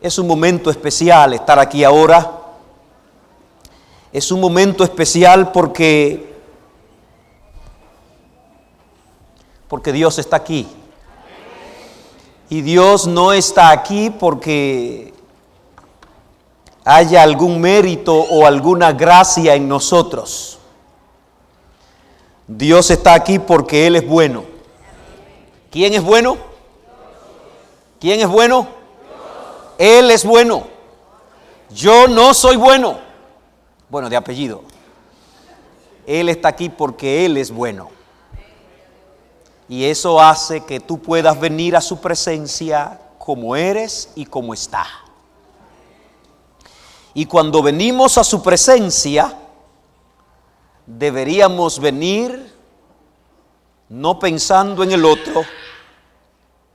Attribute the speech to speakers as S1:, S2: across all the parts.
S1: Es un momento especial estar aquí ahora. Es un momento especial porque Dios está aquí. Y Dios no está aquí porque haya algún mérito o alguna gracia en nosotros. Dios está aquí porque Él es bueno. ¿Quién es bueno? ¿Quién es bueno? Él es bueno. Yo no soy bueno. Bueno, de apellido. Él está aquí porque Él es bueno. Y eso hace que tú puedas venir a su presencia como eres y como está. Y cuando venimos a su presencia, deberíamos venir no pensando en el otro,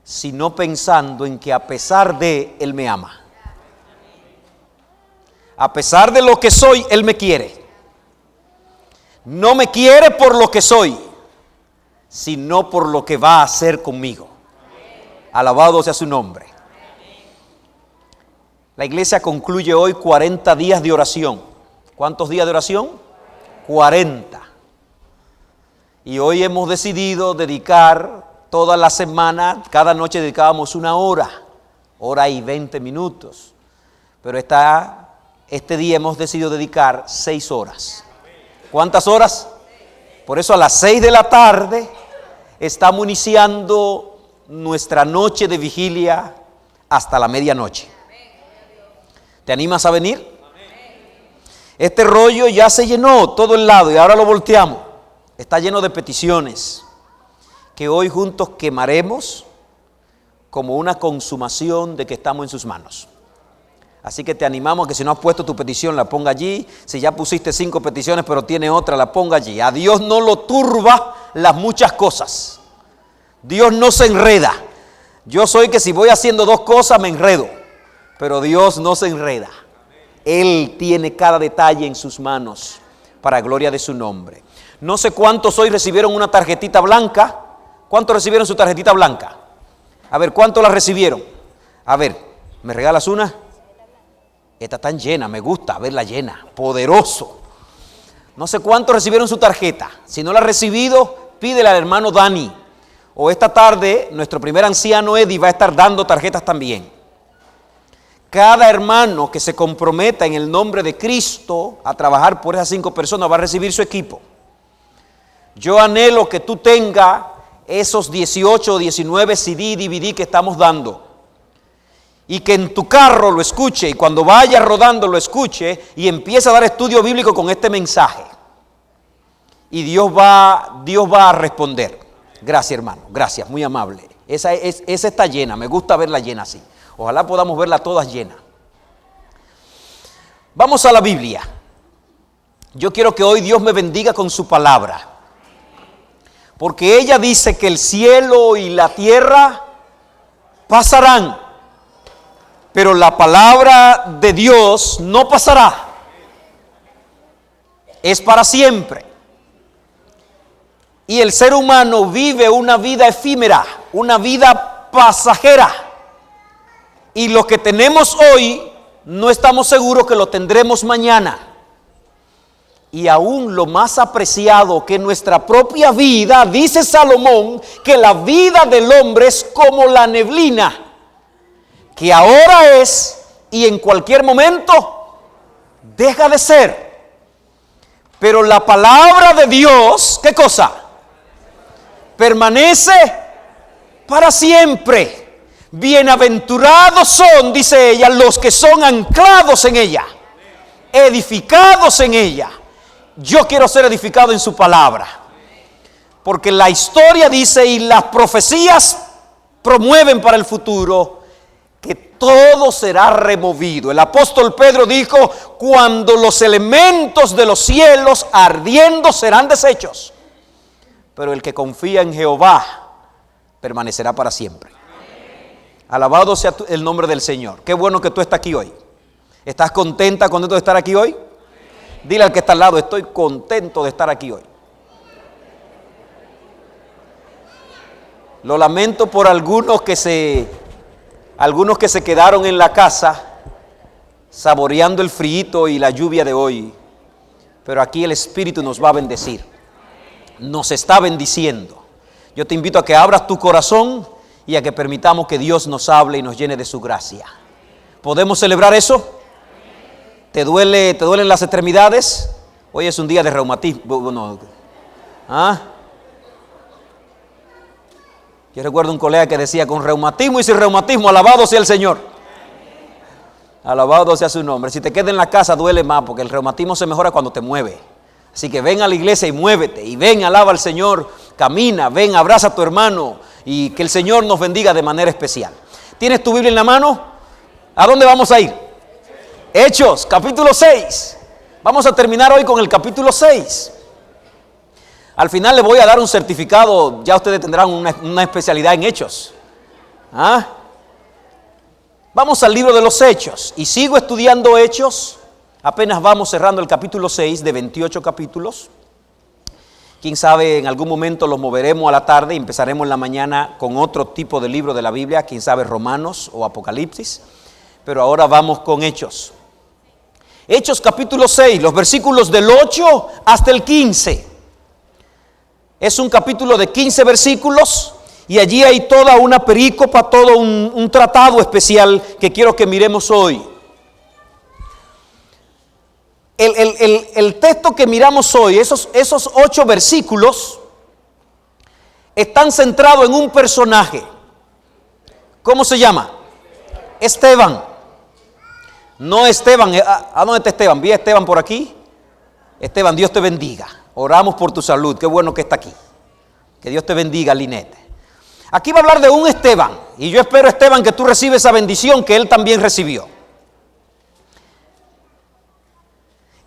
S1: sino pensando en que a pesar de Él me ama. A pesar de lo que soy, Él me quiere. No me quiere por lo que soy, sino por lo que va a hacer conmigo. Alabado sea su nombre. La iglesia concluye hoy 40 días de oración. ¿Cuántos días de oración? 40. Y hoy hemos decidido dedicar toda la semana, cada noche dedicábamos una hora y 20 minutos. Pero este día hemos decidido dedicar 6 horas. ¿Cuántas horas? Por eso a las 6 de la tarde estamos iniciando nuestra noche de vigilia hasta la medianoche. ¿Te animas a venir? Este rollo ya se llenó todo el lado y ahora lo volteamos. Está lleno de peticiones que hoy juntos quemaremos como una consumación de que estamos en sus manos. Así que te animamos a que si no has puesto tu petición, la ponga allí. Si ya pusiste 5 peticiones pero tiene otra, la ponga allí. A Dios no lo turba las muchas cosas. Dios no se enreda. Yo soy que si voy haciendo 2 cosas me enredo, pero Dios no se enreda. Él tiene cada detalle en sus manos para gloria de su nombre. No sé cuántos hoy recibieron una tarjetita blanca. ¿Cuántos recibieron su tarjetita blanca? A ver, ¿cuántos la recibieron? A ver, ¿me regalas una? Está tan llena, me gusta verla llena, poderoso. No sé cuántos recibieron su tarjeta. Si no la has recibido, pídele al hermano Dani. O esta tarde, nuestro primer anciano Eddie va a estar dando tarjetas también. Cada hermano que se comprometa en el nombre de Cristo a trabajar por esas 5 personas va a recibir su equipo. Yo anhelo que tú tengas esos 18 o 19 CD y DVD que estamos dando. Y que en tu carro lo escuche y cuando vaya rodando lo escuche y empiece a dar estudio bíblico con este mensaje. Y Dios va a responder. Gracias, hermano, gracias, muy amable. Esa está llena, me gusta verla llena así. Ojalá podamos verla todas llenas. Vamos a la Biblia. Yo quiero que hoy Dios me bendiga con su palabra. Porque ella dice que el cielo y la tierra pasarán, pero la palabra de Dios no pasará. Es para siempre. Y el ser humano vive una vida efímera, una vida pasajera. Y lo que tenemos hoy, no estamos seguros que lo tendremos mañana. Y aún lo más apreciado que nuestra propia vida, dice Salomón, que la vida del hombre es como la neblina, que ahora es y en cualquier momento deja de ser. Pero la palabra de Dios, ¿qué cosa? Permanece para siempre. Bienaventurados son, dice ella, los que son anclados en ella, edificados en ella. Yo quiero ser edificado en su palabra, porque la historia dice y las profecías promueven para el futuro que todo será removido. El apóstol Pedro dijo: cuando los elementos de los cielos ardiendo serán deshechos, pero el que confía en Jehová permanecerá para siempre. Alabado sea el nombre del Señor. Qué bueno que tú estás aquí hoy. ¿Estás contenta, contento de estar aquí hoy? Dile al que está al lado: estoy contento de estar aquí hoy. Lo lamento por algunos que algunos que se quedaron en la casa saboreando el frío y la lluvia de hoy, pero aquí el Espíritu nos va a bendecir, nos está bendiciendo. Yo te invito a que abras tu corazón y a que permitamos que Dios nos hable y nos llene de su gracia. ¿Podemos celebrar eso? ¿Te duelen las extremidades? Hoy es un día de reumatismo. Bueno, yo recuerdo un colega que decía, con reumatismo y sin reumatismo, alabado sea el Señor. Alabado sea su nombre. Si te quedas en la casa duele más, porque el reumatismo se mejora cuando te mueves. Así que ven a la iglesia y muévete, y ven, alaba al Señor, camina, ven, abraza a tu hermano, y que el Señor nos bendiga de manera especial. ¿Tienes tu Biblia en la mano? ¿A dónde vamos a ir? Hechos, capítulo 6. Vamos a terminar hoy con el capítulo 6. Al final les voy a dar un certificado, ya ustedes tendrán una especialidad en Hechos. Vamos al libro de los Hechos, y sigo estudiando Hechos. Apenas vamos cerrando el capítulo 6 de 28 capítulos. Quién sabe, en algún momento los moveremos a la tarde y empezaremos en la mañana con otro tipo de libro de la Biblia, quién sabe, Romanos o Apocalipsis. Pero ahora vamos con Hechos. Hechos capítulo 6, los versículos del 8 hasta el 15. Es un capítulo de 15 versículos y allí hay toda una perícopa, todo un tratado especial que quiero que miremos hoy. El texto que miramos hoy, esos 8 versículos, están centrados en un personaje. ¿Cómo se llama? Esteban. No Esteban. ¿A dónde está Esteban? ¿Vi a Esteban por aquí? Esteban, Dios te bendiga. Oramos por tu salud. Qué bueno que está aquí. Que Dios te bendiga, Linette. Aquí va a hablar de un Esteban. Y yo espero, Esteban, que tú recibes esa bendición que él también recibió.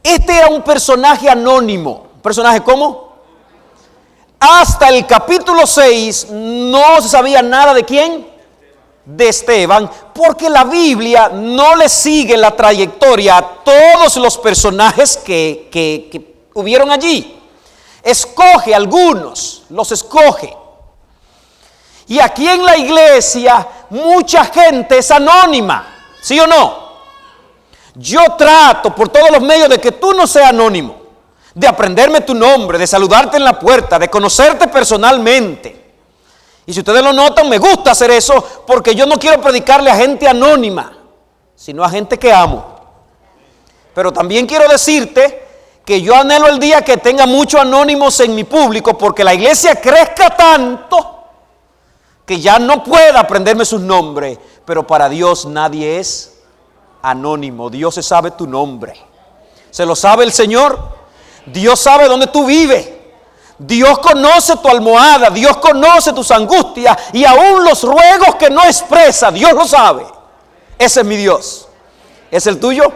S1: Este era un personaje anónimo. ¿Un personaje cómo? Hasta el capítulo 6 no se sabía nada de quién. De Esteban, porque la Biblia no le sigue la trayectoria a todos los personajes que hubieron allí. Escoge algunos, los escoge. Y aquí en la iglesia mucha gente es anónima, ¿sí o no? Yo trato por todos los medios de que tú no seas anónimo, de aprenderme tu nombre, de saludarte en la puerta, de conocerte personalmente. Y si ustedes lo notan, me gusta hacer eso porque yo no quiero predicarle a gente anónima, sino a gente que amo. Pero también quiero decirte que yo anhelo el día que tenga muchos anónimos en mi público, porque la iglesia crezca tanto que ya no pueda aprenderme sus nombres. Pero para Dios nadie es anónimo. Dios se sabe tu nombre. Se lo sabe el Señor. Dios sabe dónde tú vives. Dios conoce tu almohada, Dios conoce tus angustias y aún los ruegos que no expresa, Dios lo sabe. Ese es mi Dios. ¿Es el tuyo?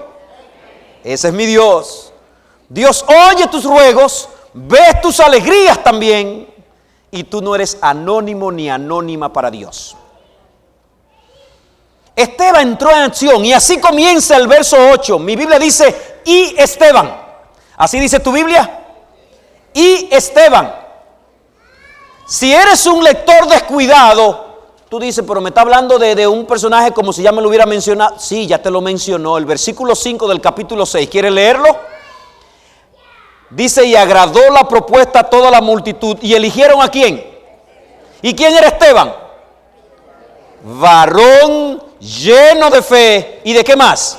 S1: Ese es mi Dios. Dios oye tus ruegos, ve tus alegrías también, y tú no eres anónimo ni anónima para Dios. Esteban entró en acción y así comienza el verso 8. Mi Biblia dice, y Esteban. ¿Así dice tu Biblia? Y Esteban. Si eres un lector descuidado, tú dices, pero me está hablando de un personaje como si ya me lo hubiera mencionado. Sí, ya te lo mencionó. El versículo 5 del capítulo 6. ¿Quieres leerlo? Dice, y agradó la propuesta a toda la multitud. ¿Y eligieron a quién? ¿Y quién era Esteban? Varón lleno de fe. ¿Y de qué más?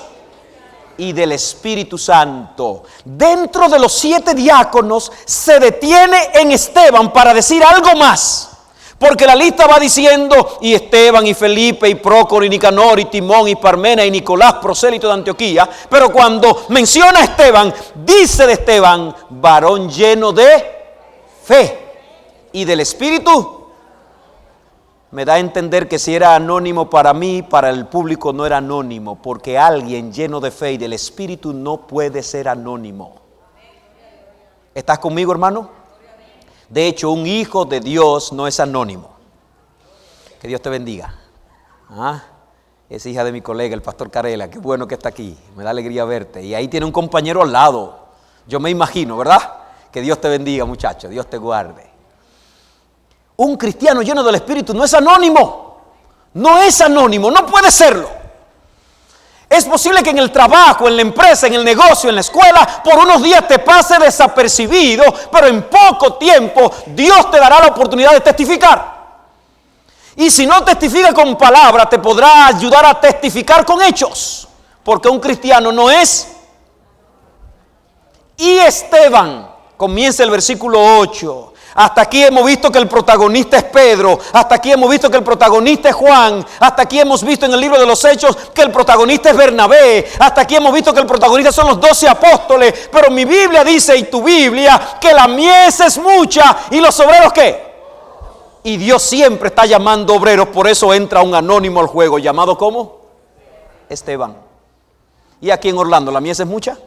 S1: Y del Espíritu Santo. Dentro de los 7 diáconos se detiene en Esteban para decir algo más, porque la lista va diciendo, y Esteban, y Felipe, y Prócoro, y Nicanor, y Timón, y Parmena, y Nicolás, prosélito de Antioquía. Pero cuando menciona a Esteban, dice de Esteban, varón lleno de fe y del Espíritu. Me da a entender que si era anónimo para mí, para el público no era anónimo, porque alguien lleno de fe y del Espíritu no puede ser anónimo. ¿Estás conmigo, hermano? De hecho, un hijo de Dios no es anónimo. Que Dios te bendiga. Es hija de mi colega, el pastor Carela. Qué bueno que está aquí. Me da alegría verte. Y ahí tiene un compañero al lado. Yo me imagino, ¿verdad? Que Dios te bendiga, muchacho. Dios te guarde. Un cristiano lleno del Espíritu no es anónimo. No es anónimo, no puede serlo. Es posible que en el trabajo, en la empresa, en el negocio, en la escuela, por unos días te pase desapercibido, pero en poco tiempo Dios te dará la oportunidad de testificar. Y si no testifica con palabras, te podrá ayudar a testificar con hechos. Porque un cristiano no es. Y Esteban, comienza el versículo 8. Hasta aquí hemos visto que el protagonista es Pedro. Hasta aquí hemos visto que el protagonista es Juan. Hasta aquí hemos visto en el libro de los Hechos que el protagonista es Bernabé. Hasta aquí hemos visto que el protagonista son los 12 apóstoles. Pero mi Biblia dice, y tu Biblia, que la mies es mucha. ¿Y los obreros qué? Y Dios siempre está llamando obreros. Por eso entra un anónimo al juego. ¿Llamado cómo? Esteban. ¿Y aquí en Orlando la mies es mucha?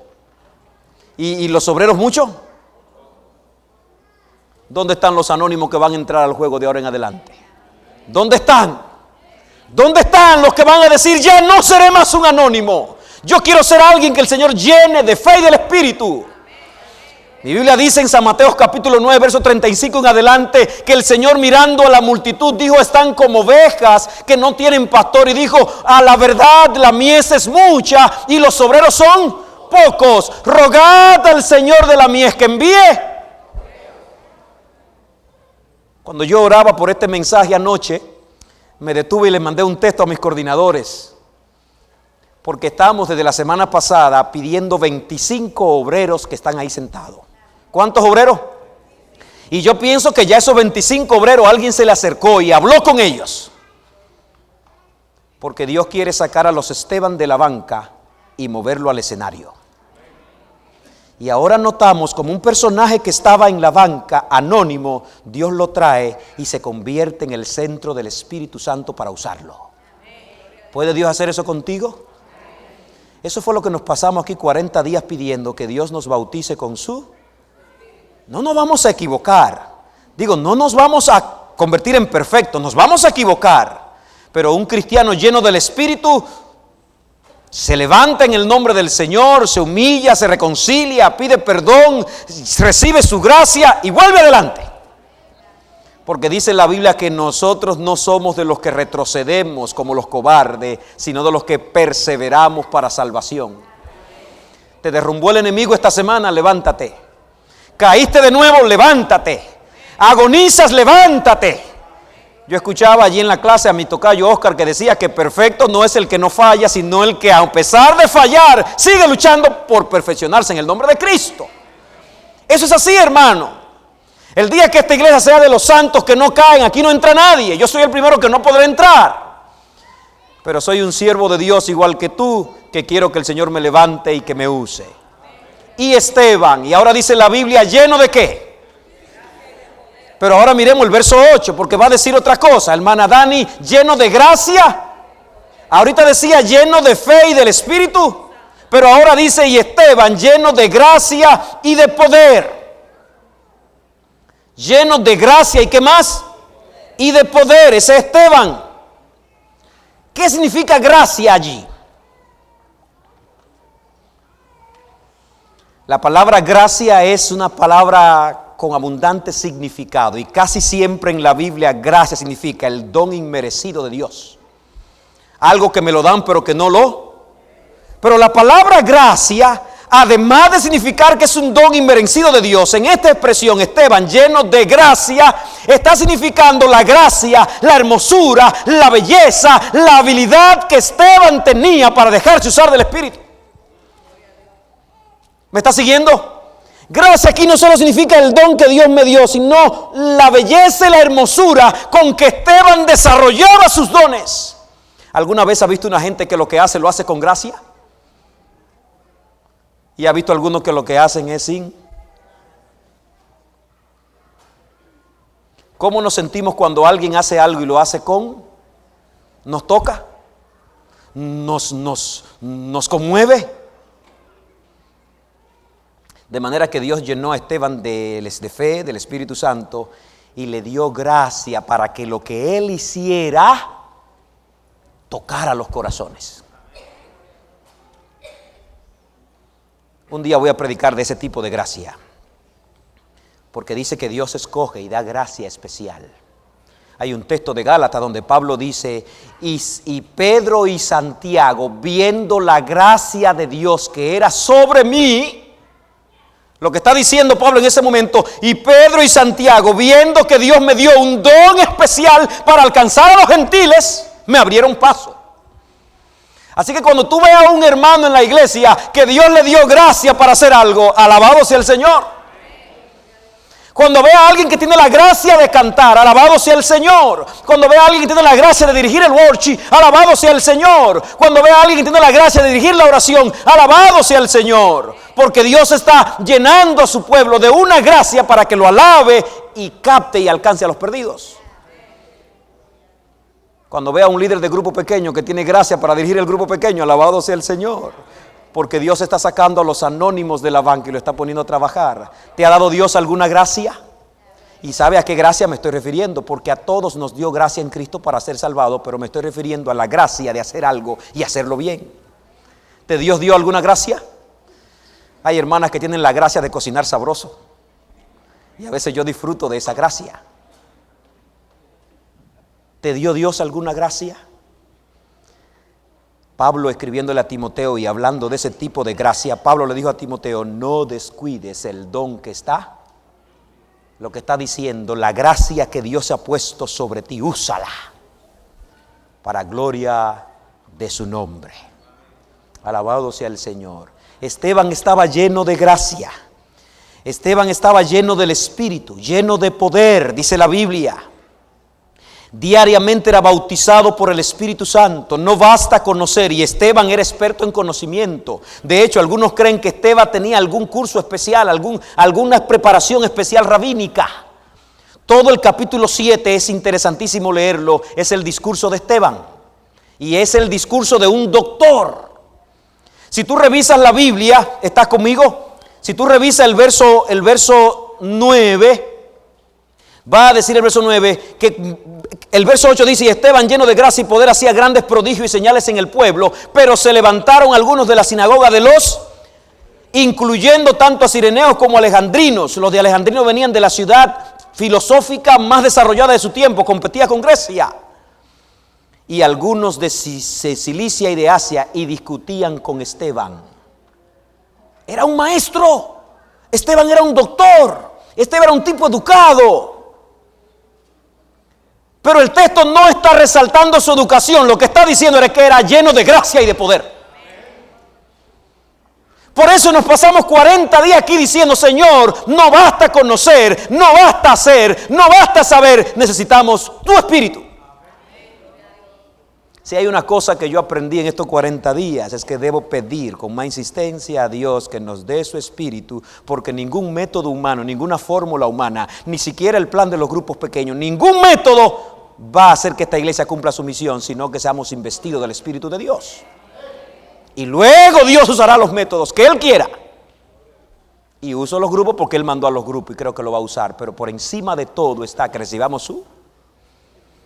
S1: ¿Y los obreros muchos? ¿Dónde están los anónimos que van a entrar al juego de ahora en adelante? ¿Dónde están? ¿Dónde están los que van a decir, ya no seré más un anónimo? Yo quiero ser alguien que el Señor llene de fe y del Espíritu. Mi Biblia dice en San Mateo capítulo 9, verso 35 en adelante, que el Señor mirando a la multitud dijo, están como ovejas que no tienen pastor. Y dijo, a la verdad la mies es mucha y los obreros son pocos. Rogad al Señor de la mies que envíe. Cuando yo oraba por este mensaje anoche, me detuve y le mandé un texto a mis coordinadores, porque estábamos desde la semana pasada pidiendo 25 obreros que están ahí sentados. ¿Cuántos obreros? Y yo pienso que ya esos 25 obreros alguien se le acercó y habló con ellos, porque Dios quiere sacar a los Esteban de la banca y moverlo al escenario. Y ahora notamos como un personaje que estaba en la banca, anónimo, Dios lo trae y se convierte en el centro del Espíritu Santo para usarlo. ¿Puede Dios hacer eso contigo? Eso fue lo que nos pasamos aquí 40 días pidiendo, que Dios nos bautice con su. No nos vamos a equivocar. Digo, no nos vamos a convertir en perfectos, nos vamos a equivocar. Pero un cristiano lleno del Espíritu se levanta en el nombre del Señor, se humilla, se reconcilia, pide perdón, recibe su gracia y vuelve adelante. Porque dice la Biblia que nosotros no somos de los que retrocedemos como los cobardes, sino de los que perseveramos para salvación. Te derrumbó el enemigo esta semana, levántate. Caíste de nuevo, levántate. Agonizas, levántate. Yo escuchaba allí en la clase a mi tocayo Oscar que decía que perfecto no es el que no falla, sino el que a pesar de fallar sigue luchando por perfeccionarse en el nombre de Cristo. Eso es así, hermano. El día que esta iglesia sea de los santos que no caen, aquí no entra nadie. Yo soy el primero que no podré entrar. Pero soy un siervo de Dios igual que tú, que quiero que el Señor me levante y que me use. Y Esteban, y ahora dice la Biblia, ¿lleno de qué? Pero ahora miremos el verso 8, porque va a decir otra cosa. Hermana Dani, lleno de gracia. Ahorita decía lleno de fe y del Espíritu, pero ahora dice, y Esteban, lleno de gracia y de poder. Lleno de gracia y ¿qué más? Y de poder, ese es Esteban. ¿Qué significa gracia allí? La palabra gracia es una palabra con abundante significado, y casi siempre en la Biblia gracia significa el don inmerecido de Dios. Algo que me lo dan pero que no lo. Pero la palabra gracia, además de significar que es un don inmerecido de Dios, en esta expresión Esteban, lleno de gracia, está significando la gracia, la hermosura, la belleza, la habilidad que Esteban tenía para dejarse usar del Espíritu. ¿Me está siguiendo? Gracia aquí no solo significa el don que Dios me dio, sino la belleza y la hermosura con que Esteban desarrollaba sus dones. ¿Alguna vez ha visto una gente que lo hace con gracia? ¿Y ha visto algunos que lo que hacen es sin? ¿Cómo nos sentimos cuando alguien hace algo y lo hace con? ¿Nos toca? ¿Nos conmueve? De manera que Dios llenó a Esteban de fe, del Espíritu Santo, y le dio gracia para que lo que él hiciera tocara los corazones. Un día voy a predicar de ese tipo de gracia, porque dice que Dios escoge y da gracia especial. Hay un texto de Gálatas donde Pablo dice, y Pedro y Santiago, viendo la gracia de Dios que era sobre mí, lo que está diciendo Pablo en ese momento, y Pedro y Santiago, viendo que Dios me dio un don especial para alcanzar a los gentiles, me abrieron paso. Así que cuando tú veas a un hermano en la iglesia que Dios le dio gracia para hacer algo, alabado sea el Señor. Cuando vea a alguien que tiene la gracia de cantar, alabado sea el Señor. Cuando vea a alguien que tiene la gracia de dirigir el worship, alabado sea el Señor. Cuando vea a alguien que tiene la gracia de dirigir la oración, alabado sea el Señor. Porque Dios está llenando a su pueblo de una gracia para que lo alabe y capte y alcance a los perdidos. Cuando vea a un líder de grupo pequeño que tiene gracia para dirigir el grupo pequeño, alabado sea el Señor. Porque Dios está sacando a los anónimos de la banca y lo está poniendo a trabajar. ¿Te ha dado Dios alguna gracia? ¿Y sabe a qué gracia me estoy refiriendo? Porque a todos nos dio gracia en Cristo para ser salvados, pero me estoy refiriendo a la gracia de hacer algo y hacerlo bien. ¿Te Dios dio alguna gracia? Hay hermanas que tienen la gracia de cocinar sabroso. Y a veces yo disfruto de esa gracia. ¿Te dio Dios alguna gracia? Pablo, escribiéndole a Timoteo y hablando de ese tipo de gracia, Pablo le dijo a Timoteo, no descuides el don que está. Lo que está diciendo, la gracia que Dios ha puesto sobre ti, úsala para gloria de su nombre. Alabado sea el Señor. Esteban estaba lleno de gracia. Esteban estaba lleno del Espíritu, lleno de poder, dice la Biblia. Diariamente era bautizado por el Espíritu Santo. No basta conocer, y Esteban era experto en conocimiento. De hecho, algunos creen que Esteban tenía algún curso especial, alguna preparación especial rabínica. Todo el capítulo 7 es interesantísimo leerlo. Es el discurso de Esteban y es el discurso de un doctor. Si tú revisas la Biblia, ¿estás conmigo? Si tú revisas el verso 9, va a decir el verso 9 que el verso 8 dice, y Esteban lleno de gracia y poder hacía grandes prodigios y señales en el pueblo, pero se levantaron algunos de la sinagoga de los, incluyendo tanto a cireneos como a alejandrinos. Los de alejandrinos venían de la ciudad filosófica más desarrollada de su tiempo, competía con Grecia. Y algunos de Cilicia y de Asia, y discutían con Esteban. Era un maestro, Esteban era un doctor, Esteban era un tipo educado. Pero el texto no está resaltando su educación, lo que está diciendo es que era lleno de gracia y de poder. Por eso nos pasamos 40 días aquí diciendo, Señor, no basta conocer, no basta hacer, no basta saber, necesitamos tu Espíritu. Si hay una cosa que yo aprendí en estos 40 días es que debo pedir con más insistencia a Dios que nos dé su Espíritu, porque ningún método humano, ninguna fórmula humana, ni siquiera el plan de los grupos pequeños, ningún método va a hacer que esta iglesia cumpla su misión, sino que seamos investidos del Espíritu de Dios. Y luego Dios usará los métodos que Él quiera. Y uso los grupos porque Él mandó a los grupos y creo que lo va a usar, pero por encima de todo está que recibamos su.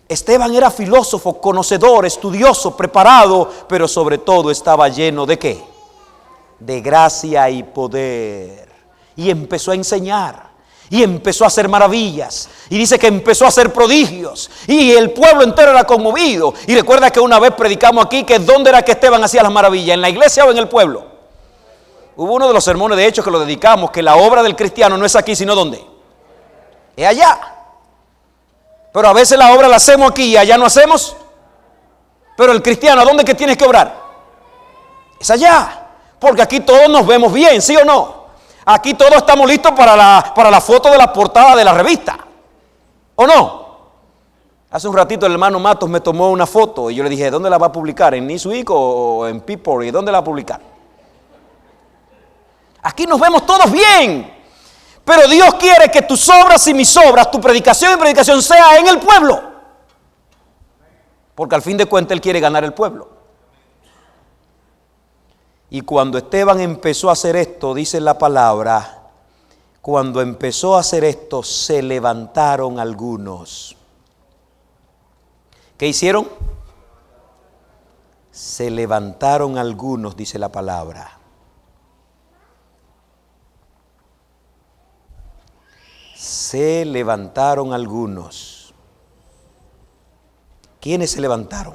S1: Esteban era filósofo, conocedor, estudioso, preparado, pero sobre todo estaba lleno ¿de qué? De gracia y poder. Y empezó a enseñar, y empezó a hacer maravillas, y dice que empezó a hacer prodigios, y el pueblo entero era conmovido. Y recuerda que una vez predicamos aquí que ¿dónde era que Esteban hacía las maravillas? ¿En la iglesia o en el pueblo? Hubo uno de los sermones de Hechos que lo dedicamos, que la obra del cristiano no es aquí, sino ¿dónde? Es allá. Pero a veces la obra la hacemos aquí y allá no hacemos. Pero el cristiano, ¿a dónde que tienes que obrar? Es allá. Porque aquí todos nos vemos bien, ¿sí o no? Aquí todos estamos listos para la foto de la portada de la revista. ¿O no? Hace un ratito el hermano Matos me tomó una foto y yo le dije, ¿dónde la va a publicar? ¿En Newsweek o en People? ¿Y dónde la va a publicar? Aquí nos vemos todos bien. Pero Dios quiere que tus obras y mis obras, tu predicación y predicación sea en el pueblo. Porque al fin de cuentas Él quiere ganar el pueblo. Y cuando Esteban empezó a hacer esto, dice la palabra, cuando empezó a hacer esto, se levantaron algunos. ¿Qué hicieron? Se levantaron algunos, dice la palabra. Se levantaron algunos. ¿Quiénes se levantaron?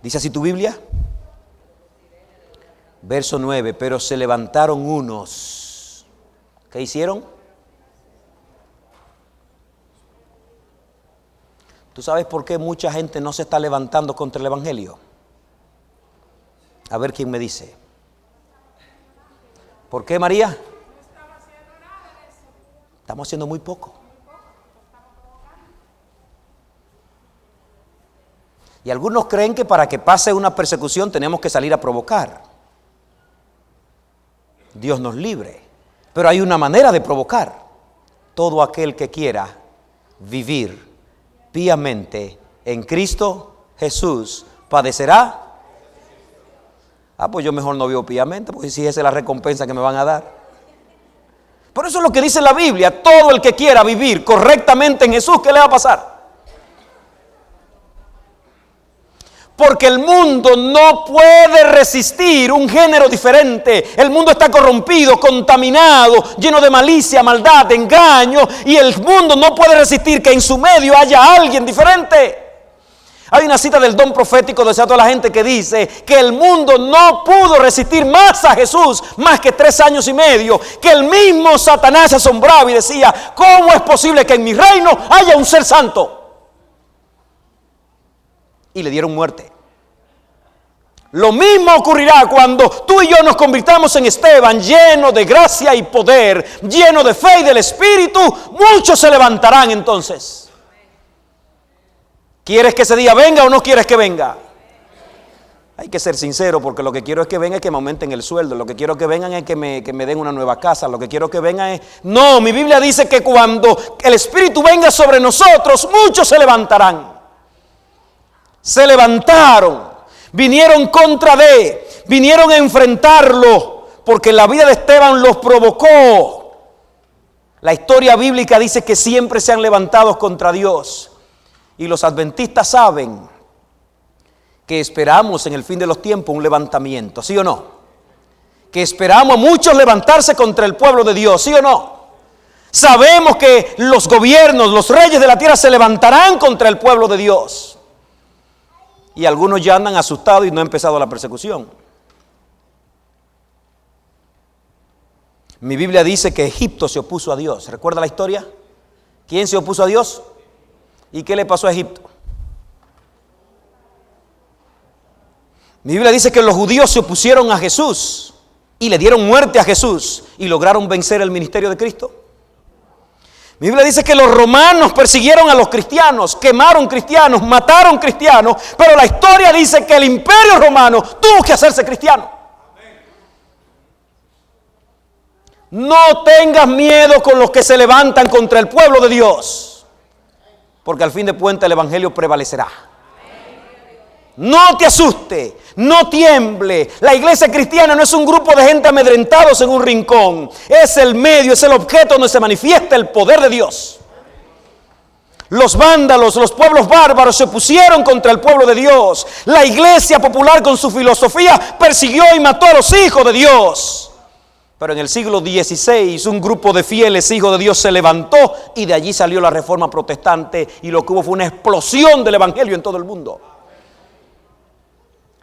S1: Dice así tu Biblia. Verso 9, pero se levantaron unos. ¿Qué hicieron? ¿Tú sabes por qué mucha gente no se está levantando contra el Evangelio? A ver quién me dice. ¿Por qué, María? Estamos haciendo muy poco. Y algunos creen que para que pase una persecución tenemos que salir a provocar. Dios nos libre. Pero hay una manera de provocar. Todo aquel que quiera vivir piamente en Cristo Jesús padecerá. Pues yo mejor no vivo piamente, porque si esa es la recompensa que me van a dar. Por eso es lo que dice la Biblia. Todo el que quiera vivir correctamente en Jesús, ¿qué le va a pasar? Porque el mundo no puede resistir un género diferente. El mundo está corrompido, contaminado, lleno de malicia, maldad, engaño. Y el mundo no puede resistir que en su medio haya alguien diferente. Hay una cita del don profético de toda la gente que dice que el mundo no pudo resistir más a Jesús, más que 3 años y medio. Que el mismo Satanás se asombraba y decía, ¿cómo es posible que en mi reino haya un ser santo? Y le dieron muerte. Lo mismo ocurrirá cuando tú y yo nos convirtamos en Esteban, lleno de gracia y poder, lleno de fe y del Espíritu. Muchos se levantarán entonces. ¿Quieres que ese día venga o no quieres que venga? Hay que ser sincero, porque lo que quiero es que venga y que me aumenten el sueldo. Lo que quiero que vengan es que me den una nueva casa. Lo que quiero que vengan es... No, mi Biblia dice que cuando el Espíritu venga sobre nosotros, muchos se levantarán. Se levantaron, vinieron vinieron a enfrentarlo, porque la vida de Esteban los provocó. La historia bíblica dice que siempre se han levantado contra Dios. Y los adventistas saben que esperamos en el fin de los tiempos un levantamiento, ¿sí o no? Que esperamos a muchos levantarse contra el pueblo de Dios, ¿sí o no? Sabemos que los gobiernos, los reyes de la tierra se levantarán contra el pueblo de Dios. Y algunos ya andan asustados y no ha empezado la persecución. Mi Biblia dice que Egipto se opuso a Dios. ¿Recuerda la historia? ¿Quién se opuso a Dios? ¿Y qué le pasó a Egipto? Mi Biblia dice que los judíos se opusieron a Jesús y le dieron muerte a Jesús y lograron vencer el ministerio de Cristo. Mi Biblia dice que los romanos persiguieron a los cristianos, quemaron cristianos, mataron cristianos, pero la historia dice que el imperio romano tuvo que hacerse cristiano. No tengas miedo con los que se levantan contra el pueblo de Dios, porque al fin de cuentas el evangelio prevalecerá. No te asuste, no tiemble. La iglesia cristiana no es un grupo de gente amedrentados en un rincón. Es el medio, es el objeto donde se manifiesta el poder de Dios. Los vándalos, los pueblos bárbaros se opusieron contra el pueblo de Dios. La iglesia popular con su filosofía persiguió y mató a los hijos de Dios. Pero en el siglo XVI un grupo de fieles hijos de Dios se levantó y de allí salió la reforma protestante, y lo que hubo fue una explosión del evangelio en todo el mundo.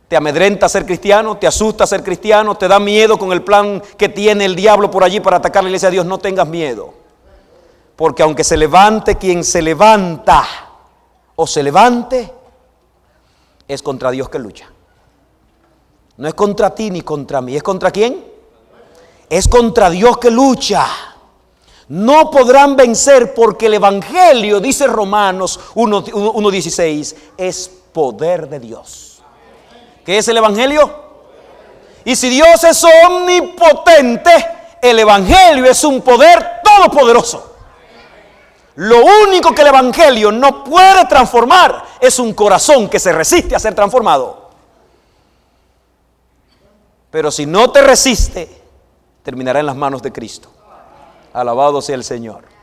S1: ¿Te amedrenta ser cristiano? ¿Te asusta ser cristiano? ¿Te da miedo con el plan que tiene el diablo por allí para atacar la iglesia de Dios? No tengas miedo. Porque aunque se levante quien se levanta o se levante, es contra Dios que lucha. No es contra ti ni contra mí. ¿Es contra quién? Es contra Dios que lucha. No podrán vencer porque el evangelio, dice Romanos 1:16, es poder de Dios. ¿Qué es el evangelio? Y si Dios es omnipotente, el evangelio es un poder todopoderoso. Lo único que el evangelio no puede transformar es un corazón que se resiste a ser transformado. Pero si no te resiste, terminará en las manos de Cristo. Alabado sea el Señor.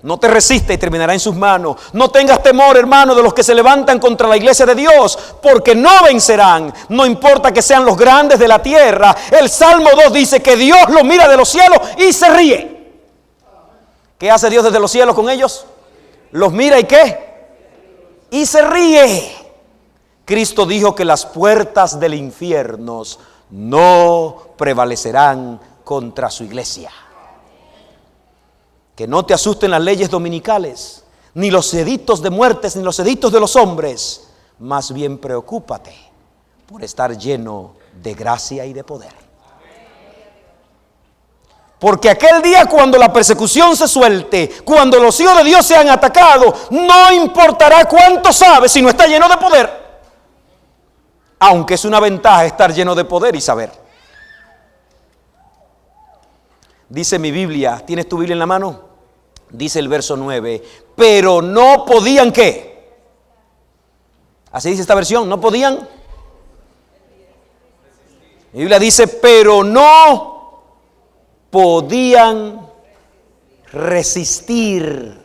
S1: No te resiste y terminará en sus manos. No tengas temor, hermano, de los que se levantan contra la iglesia de Dios, porque no vencerán. No importa que sean los grandes de la tierra. El Salmo 2 dice que Dios lo mira de los cielos y se ríe. ¿Qué hace Dios desde los cielos con ellos? Los mira y ¿qué? Y se ríe. Cristo dijo que las puertas del infierno no prevalecerán contra su iglesia. Que no te asusten las leyes dominicales, ni los edictos de muertes, ni los edictos de los hombres. Más bien preocúpate por estar lleno de gracia y de poder. Porque aquel día, cuando la persecución se suelte, cuando los hijos de Dios sean atacados, no importará cuánto sabe si no está lleno de poder. Aunque es una ventaja estar lleno de poder y saber. Dice mi Biblia, ¿tienes tu Biblia en la mano? Dice el verso 9, pero no podían ¿qué? Así dice esta versión, no podían. Mi Biblia dice, pero no podían resistir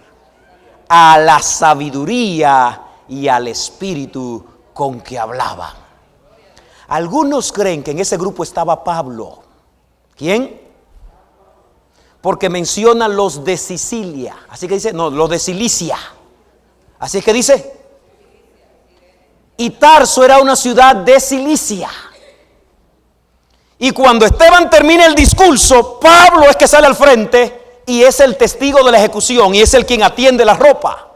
S1: a la sabiduría y al espíritu con que hablaban. Algunos creen que en ese grupo estaba Pablo. ¿Quién? Porque menciona los de Sicilia. Así que dice, no, los de Cilicia. Así es que dice. Y Tarso era una ciudad de Cilicia. Y cuando Esteban termina el discurso, Pablo es que sale al frente y es el testigo de la ejecución y es el quien atiende la ropa.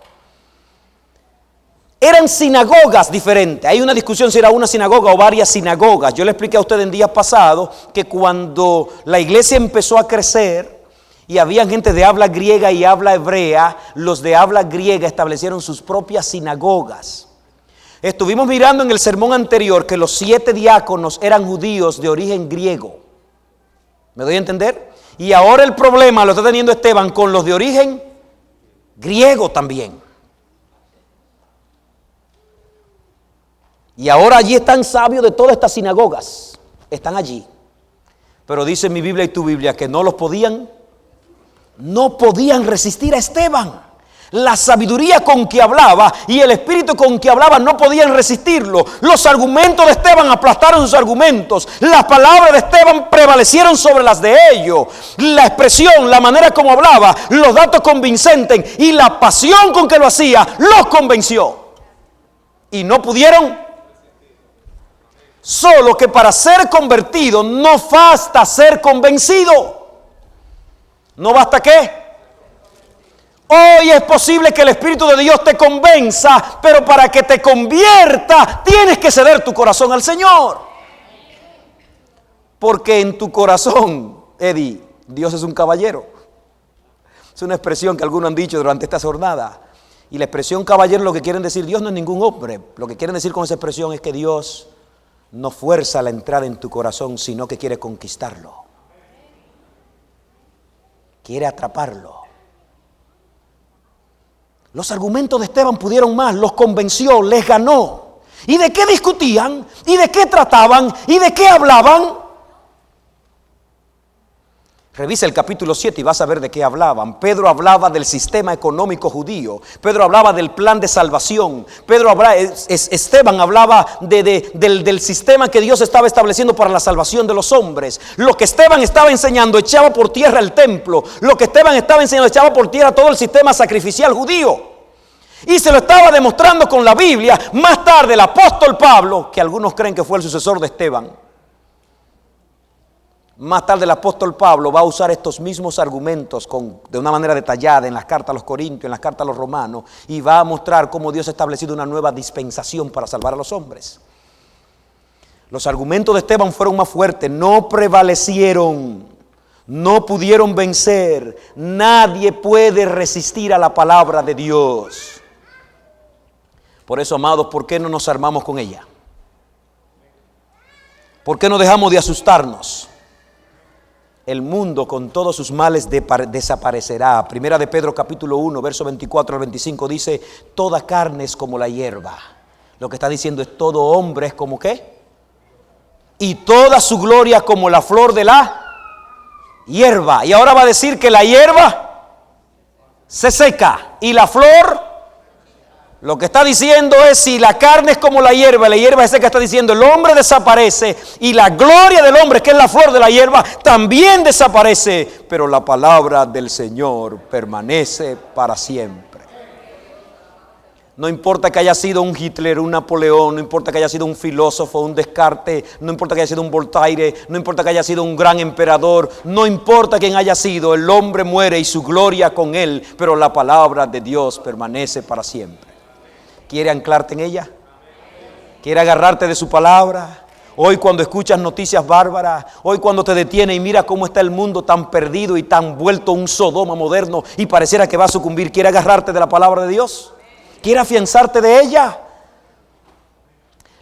S1: Eran sinagogas diferentes. Hay una discusión si era una sinagoga o varias sinagogas. Yo le expliqué a usted en días pasados que cuando la iglesia empezó a crecer y había gente de habla griega y habla hebrea, los de habla griega establecieron sus propias sinagogas. Estuvimos mirando en el sermón anterior que los 7 diáconos eran judíos de origen griego. ¿Me doy a entender? Y ahora el problema lo está teniendo Esteban con los de origen griego también. Y ahora allí están sabios de todas estas sinagogas. Están allí. Pero dice mi Biblia y tu Biblia que no podían resistir a Esteban. La sabiduría con que hablaba y el espíritu con que hablaba no podían resistirlo. Los argumentos de Esteban aplastaron sus argumentos. Las palabras de Esteban prevalecieron sobre las de ellos. La expresión, la manera como hablaba, los datos convincentes y la pasión con que lo hacía, los convenció. Y no pudieron. Solo que para ser convertido no basta ser convencido. ¿No basta qué? Hoy es posible que el Espíritu de Dios te convenza, pero para que te convierta tienes que ceder tu corazón al Señor. Porque en tu corazón, Eddie, Dios es un caballero. Es una expresión que algunos han dicho durante esta jornada. Y la expresión caballero lo que quieren decir, Dios no es ningún hombre. Lo que quieren decir con esa expresión es que Dios no fuerza la entrada en tu corazón, sino que quiere conquistarlo. Quiere atraparlo. Los argumentos de Esteban pudieron más, los convenció, les ganó. ¿Y de qué discutían? ¿Y de qué trataban? ¿Y de qué hablaban? Revisa el capítulo 7 y vas a ver de qué hablaban. Pedro hablaba del sistema económico judío. Pedro hablaba del plan de salvación. Esteban hablaba del sistema que Dios estaba estableciendo para la salvación de los hombres. Lo que Esteban estaba enseñando echaba por tierra el templo. Lo que Esteban estaba enseñando echaba por tierra todo el sistema sacrificial judío. Y se lo estaba demostrando con la Biblia. Más tarde el apóstol Pablo, que algunos creen que fue el sucesor de Esteban, más tarde el apóstol Pablo va a usar estos mismos argumentos de una manera detallada en las cartas a los Corintios, en las cartas a los Romanos, y va a mostrar cómo Dios ha establecido una nueva dispensación para salvar a los hombres. Los argumentos de Esteban fueron más fuertes, no prevalecieron, no pudieron vencer. Nadie puede resistir a la palabra de Dios. Por eso, amados, ¿por qué no nos armamos con ella? ¿Por qué no dejamos de asustarnos? El mundo con todos sus males desaparecerá. Primera de Pedro capítulo 1, verso 24 al 25 dice, toda carne es como la hierba. Lo que está diciendo es todo hombre es como ¿qué? Y toda su gloria como la flor de la hierba. Y ahora va a decir que la hierba se seca y la flor Lo que está diciendo es, si la carne es como la hierba es esa que está diciendo, el hombre desaparece y la gloria del hombre, que es la flor de la hierba, también desaparece, pero la palabra del Señor permanece para siempre. No importa que haya sido un Hitler, un Napoleón, no importa que haya sido un filósofo, un Descartes, no importa que haya sido un Voltaire, no importa que haya sido un gran emperador, no importa quién haya sido, el hombre muere y su gloria con él, pero la palabra de Dios permanece para siempre. ¿Quiere anclarte en ella? ¿Quiere agarrarte de su palabra? Hoy cuando escuchas noticias bárbaras, hoy cuando te detienes y mira cómo está el mundo tan perdido y tan vuelto un Sodoma moderno y pareciera que va a sucumbir, ¿quiere agarrarte de la palabra de Dios? ¿Quiere afianzarte de ella?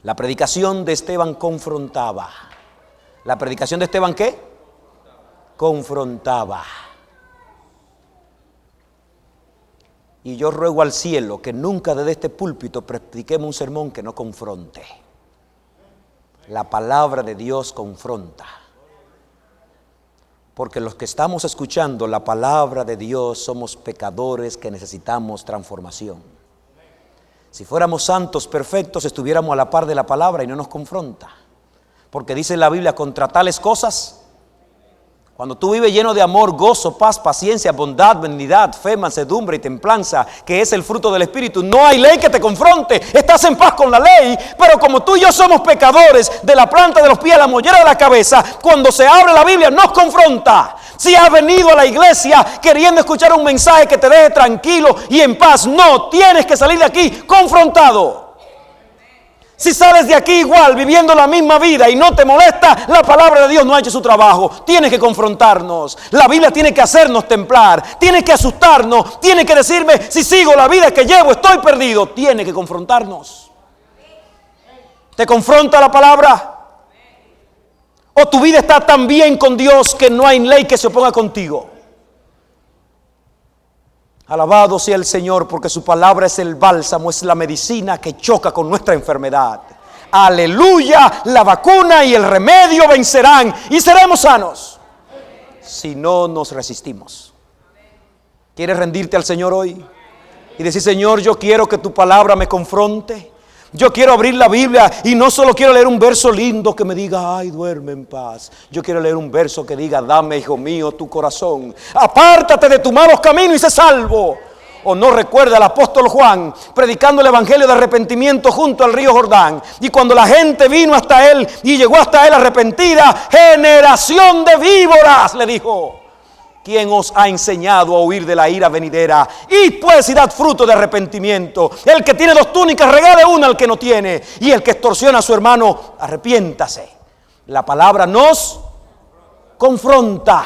S1: La predicación de Esteban confrontaba. ¿La predicación de Esteban qué? Confrontaba. Y yo ruego al cielo que nunca desde este púlpito prediquemos un sermón que no confronte. La palabra de Dios confronta. Porque los que estamos escuchando la palabra de Dios somos pecadores que necesitamos transformación. Si fuéramos santos perfectos, estuviéramos a la par de la palabra y no nos confronta. Porque dice la Biblia, contra tales cosas, cuando tú vives lleno de amor, gozo, paz, paciencia, bondad, benignidad, fe, mansedumbre y templanza, que es el fruto del Espíritu, no hay ley que te confronte. Estás en paz con la ley, pero como tú y yo somos pecadores, de la planta de los pies a la mollera de la cabeza, cuando se abre la Biblia nos confronta. Si has venido a la iglesia queriendo escuchar un mensaje que te deje tranquilo y en paz, no, tienes que salir de aquí confrontado. Si sales de aquí igual, viviendo la misma vida y no te molesta, la palabra de Dios no ha hecho su trabajo. Tiene que confrontarnos. La Biblia tiene que hacernos templar, tiene que asustarnos, tiene que decirme, si sigo la vida que llevo, estoy perdido. Tiene que confrontarnos. ¿Te confronta la palabra? ¿O tu vida está tan bien con Dios que no hay ley que se oponga contigo? Alabado sea el Señor, porque su palabra es el bálsamo, es la medicina que choca con nuestra enfermedad. Aleluya, la vacuna y el remedio vencerán y seremos sanos si no nos resistimos. ¿Quieres rendirte al Señor hoy? Y decir, Señor, yo quiero que tu palabra me confronte. Yo quiero abrir la Biblia y no solo quiero leer un verso lindo que me diga, ay, duerme en paz. Yo quiero leer un verso que diga, dame, hijo mío, tu corazón. Apártate de tus malos caminos y sé salvo. O no recuerda el apóstol Juan predicando el evangelio de arrepentimiento junto al río Jordán. Y cuando la gente vino hasta él y llegó hasta él arrepentida, generación de víboras, le dijo, ¿quién os ha enseñado a huir de la ira venidera? Y pues y dad fruto de arrepentimiento. El que tiene 2 túnicas, regale una al que no tiene. Y el que extorsiona a su hermano, arrepiéntase. La palabra nos confronta.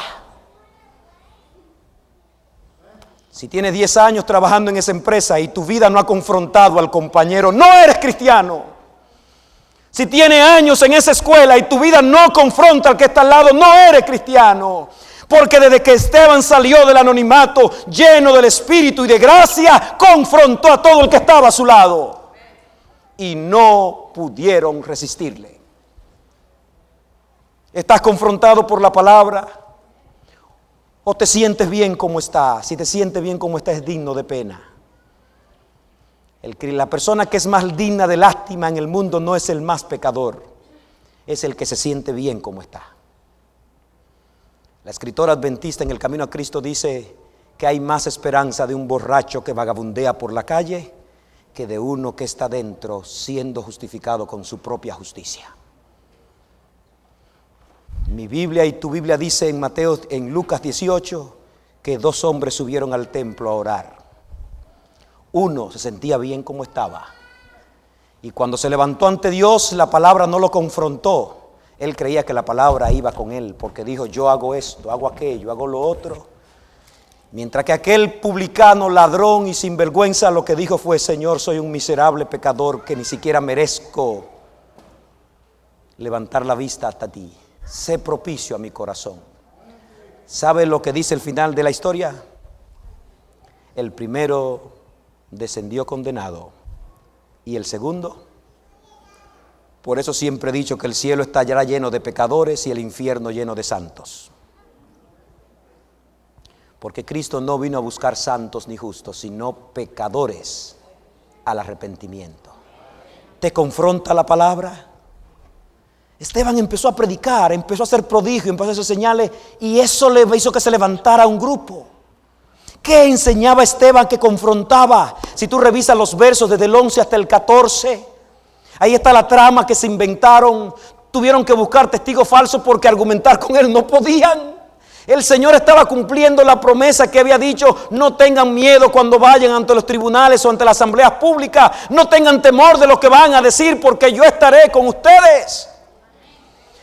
S1: Si tienes 10 años trabajando en esa empresa y tu vida no ha confrontado al compañero, no eres cristiano. Si tienes años en esa escuela y tu vida no confronta al que está al lado, no eres cristiano. Porque desde que Esteban salió del anonimato, lleno del Espíritu y de gracia, confrontó a todo el que estaba a su lado. Y no pudieron resistirle. ¿Estás confrontado por la palabra? ¿O te sientes bien como está? Si te sientes bien como está, es digno de pena. La persona que es más digna de lástima en el mundo no es el más pecador, es el que se siente bien como está. La escritora adventista en El Camino a Cristo dice que hay más esperanza de un borracho que vagabundea por la calle que de uno que está dentro siendo justificado con su propia justicia. Mi Biblia y tu Biblia dice en Lucas 18 que 2 hombres subieron al templo a orar. Uno se sentía bien como estaba y cuando se levantó ante Dios, la palabra no lo confrontó. Él creía que la palabra iba con él porque dijo, yo hago esto, hago aquello, hago lo otro. Mientras que aquel publicano, ladrón y sinvergüenza, lo que dijo fue, Señor, soy un miserable pecador que ni siquiera merezco levantar la vista hasta ti. Sé propicio a mi corazón. ¿Sabe lo que dice el final de la historia? El primero descendió condenado y el segundo. Por eso siempre he dicho que el cielo estará lleno de pecadores y el infierno lleno de santos. Porque Cristo no vino a buscar santos ni justos, sino pecadores al arrepentimiento. ¿Te confronta la palabra? Esteban empezó a predicar, empezó a hacer prodigios, empezó a hacer señales, y eso le hizo que se levantara un grupo. ¿Qué enseñaba Esteban que confrontaba? Si tú revisas los versos desde el 11 hasta el 14, ahí está la trama que se inventaron. Tuvieron que buscar testigos falsos porque argumentar con él no podían. El Señor estaba cumpliendo la promesa que había dicho: no tengan miedo cuando vayan ante los tribunales o ante las asambleas públicas. No tengan temor de lo que van a decir, porque yo estaré con ustedes.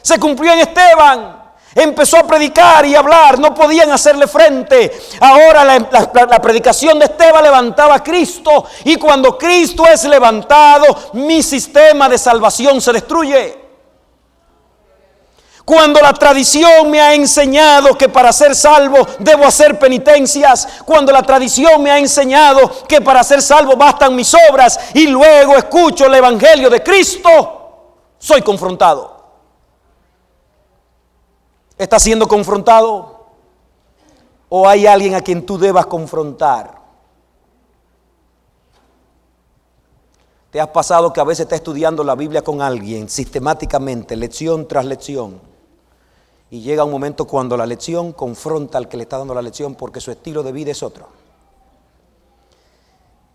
S1: Se cumplió en Esteban. Empezó a predicar y hablar, no podían hacerle frente. Ahora la predicación de Esteban levantaba a Cristo, y cuando Cristo es levantado, mi sistema de salvación se destruye. Cuando la tradición me ha enseñado que para ser salvo debo hacer penitencias, cuando la tradición me ha enseñado que para ser salvo bastan mis obras, y luego escucho el evangelio de Cristo, soy confrontado. ¿Estás siendo confrontado? ¿O hay alguien a quien tú debas confrontar? ¿Te has pasado que a veces estás estudiando la Biblia con alguien sistemáticamente, lección tras lección, y llega un momento cuando la lección confronta al que le está dando la lección porque su estilo de vida es otro?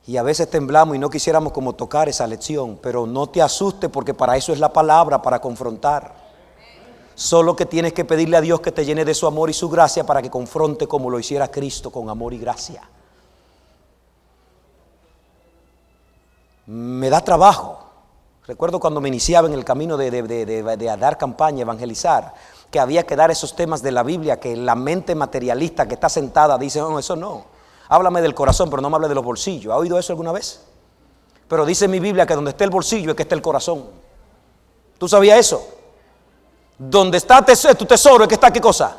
S1: Y a veces temblamos y no quisiéramos como tocar esa lección, pero no te asustes, porque para eso es la palabra, para confrontar. Solo que tienes que pedirle a Dios que te llene de su amor y su gracia para que confronte como lo hiciera Cristo, con amor y gracia. Me da trabajo. Recuerdo cuando me iniciaba en el camino de dar campaña, evangelizar, que había que dar esos temas de la Biblia, que la mente materialista que está sentada dice: no, eso no. Háblame del corazón, pero no me hable de los bolsillos. ¿Ha oído eso alguna vez? Pero dice mi Biblia que donde esté el bolsillo es que esté el corazón. ¿Tú sabías eso? Donde está tu tesoro es que está ¿qué cosa?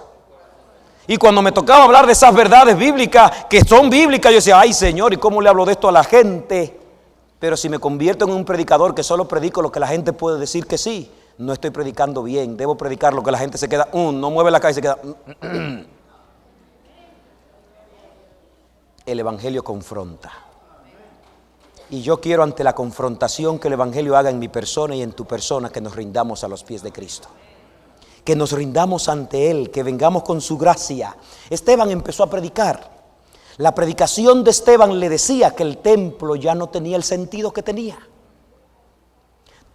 S1: Y cuando me tocaba hablar de esas verdades bíblicas, que son bíblicas, yo decía: ay Señor, ¿y cómo le hablo de esto a la gente? Pero si me convierto en un predicador que solo predico lo que la gente puede decir que sí, no estoy predicando bien. Debo predicar lo que la gente se queda, no mueve la cabeza y se queda. El evangelio confronta. Y yo quiero, ante la confrontación que el evangelio haga en mi persona y en tu persona, que nos rindamos a los pies de Cristo. Que nos rindamos ante Él, que vengamos con su gracia. Esteban empezó a predicar. La predicación de Esteban le decía que el templo ya no tenía el sentido que tenía.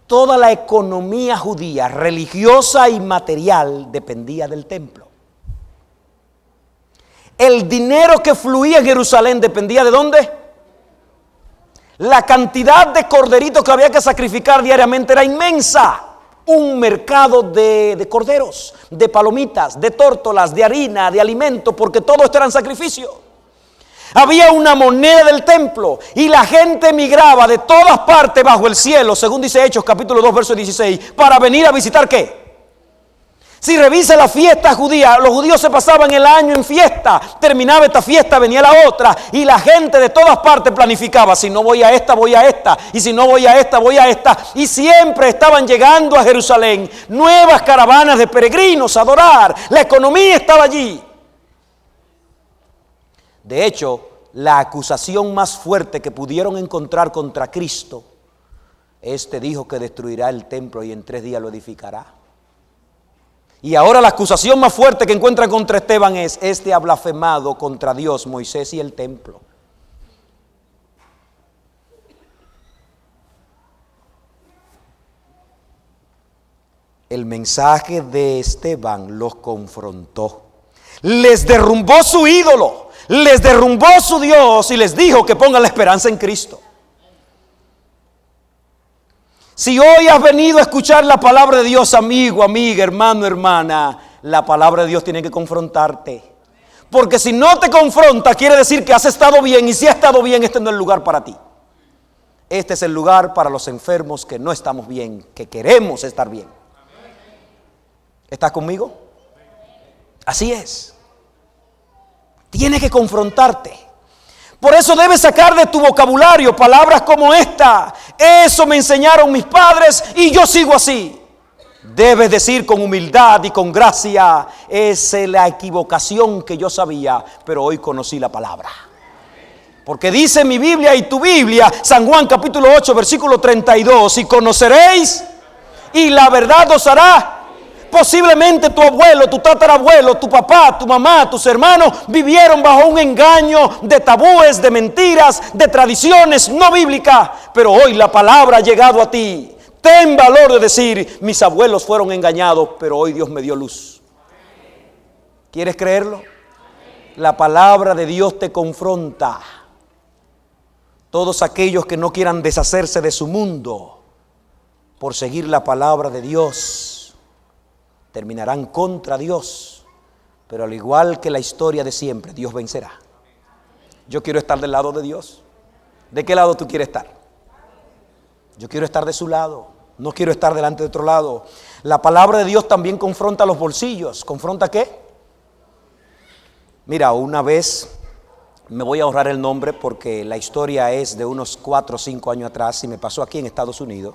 S1: Toda la economía judía, religiosa y material, dependía del templo. El dinero que fluía en Jerusalén dependía ¿de dónde? La cantidad de corderitos que había que sacrificar diariamente era inmensa. Un mercado de corderos, de palomitas, de tórtolas, de harina, de alimento, porque todo esto eran sacrificios. Había una moneda del templo y la gente migraba de todas partes bajo el cielo, según dice Hechos capítulo 2 verso 16, para venir a visitar ¿qué? Si revisa la fiesta judía, los judíos se pasaban el año en fiesta. Terminaba esta fiesta, venía la otra, y la gente de todas partes planificaba: si no voy a esta, voy a esta, y si no voy a esta, voy a esta. Y siempre estaban llegando a Jerusalén nuevas caravanas de peregrinos a adorar. La economía estaba allí. De hecho, la acusación más fuerte que pudieron encontrar contra Cristo, este dijo que destruirá el templo y en 3 días lo edificará. Y ahora la acusación más fuerte que encuentran contra Esteban es: este ha blasfemado contra Dios, Moisés y el templo. El mensaje de Esteban los confrontó. Les derrumbó su ídolo, les derrumbó su Dios y les dijo que pongan la esperanza en Cristo. Si hoy has venido a escuchar la palabra de Dios, amigo, amiga, hermano, hermana, la palabra de Dios tiene que confrontarte. Porque si no te confronta, quiere decir que has estado bien, y si has estado bien, este no es el lugar para ti. Este es el lugar para los enfermos que no estamos bien, que queremos estar bien. ¿Estás conmigo? Así es. Tiene que confrontarte. Por eso debes sacar de tu vocabulario palabras como esta: eso me enseñaron mis padres y yo sigo así. Debes decir con humildad y con gracia: esa es la equivocación que yo sabía, pero hoy conocí la palabra. Porque dice mi Biblia y tu Biblia, San Juan capítulo 8, versículo 32, y conoceréis y la verdad os hará. Posiblemente tu abuelo, tu tatarabuelo, tu papá, tu mamá, tus hermanos vivieron bajo un engaño de tabúes, de mentiras, de tradiciones no bíblicas. Pero hoy la palabra ha llegado a ti. Ten valor de decir, mis abuelos fueron engañados, pero hoy Dios me dio luz. ¿Quieres creerlo? La palabra de Dios te confronta. Todos aquellos que no quieran deshacerse de su mundo por seguir la palabra de Dios terminarán contra Dios, pero al igual que la historia de siempre, Dios vencerá. Yo quiero estar del lado de Dios. ¿De qué lado tú quieres estar? Yo quiero estar de su lado, no quiero estar delante de otro lado. La palabra de Dios también confronta los bolsillos. ¿Confronta qué? Mira, una vez, me voy a ahorrar el nombre porque la historia es de unos 4 o 5 años atrás y me pasó aquí en Estados Unidos.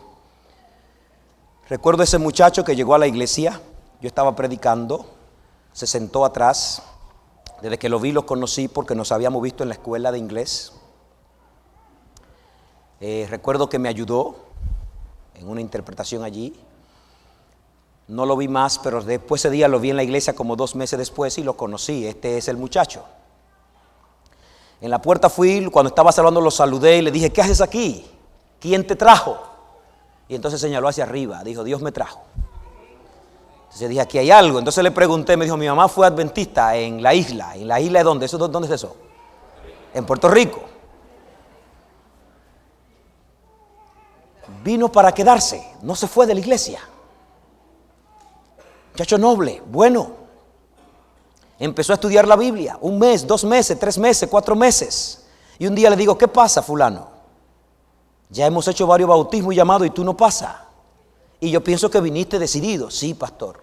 S1: Recuerdo ese muchacho que llegó a la iglesia. Yo estaba predicando, se sentó atrás. Desde que lo vi lo conocí porque nos habíamos visto en la escuela de inglés. Recuerdo que me ayudó en una interpretación allí. No lo vi más, pero después ese día lo vi en la iglesia como 2 meses después y lo conocí. Este es el muchacho. En la puerta fui, cuando estaba saludando lo saludé y le dije, ¿qué haces aquí? ¿Quién te trajo? Y entonces señaló hacia arriba, dijo, Dios me trajo. Entonces dije, aquí hay algo. Entonces le pregunté, me dijo, mi mamá fue adventista en la isla. ¿En la isla de dónde? ¿Dónde es eso? En Puerto Rico. Vino para quedarse, no se fue de la iglesia. Muchacho noble, bueno. Empezó a estudiar la Biblia, 1 mes, 2 meses, 3 meses, 4 meses. Y un día le digo, ¿qué pasa, fulano? Ya hemos hecho varios bautismos y llamados y tú no pasas. Y yo pienso que viniste decidido. Sí, pastor.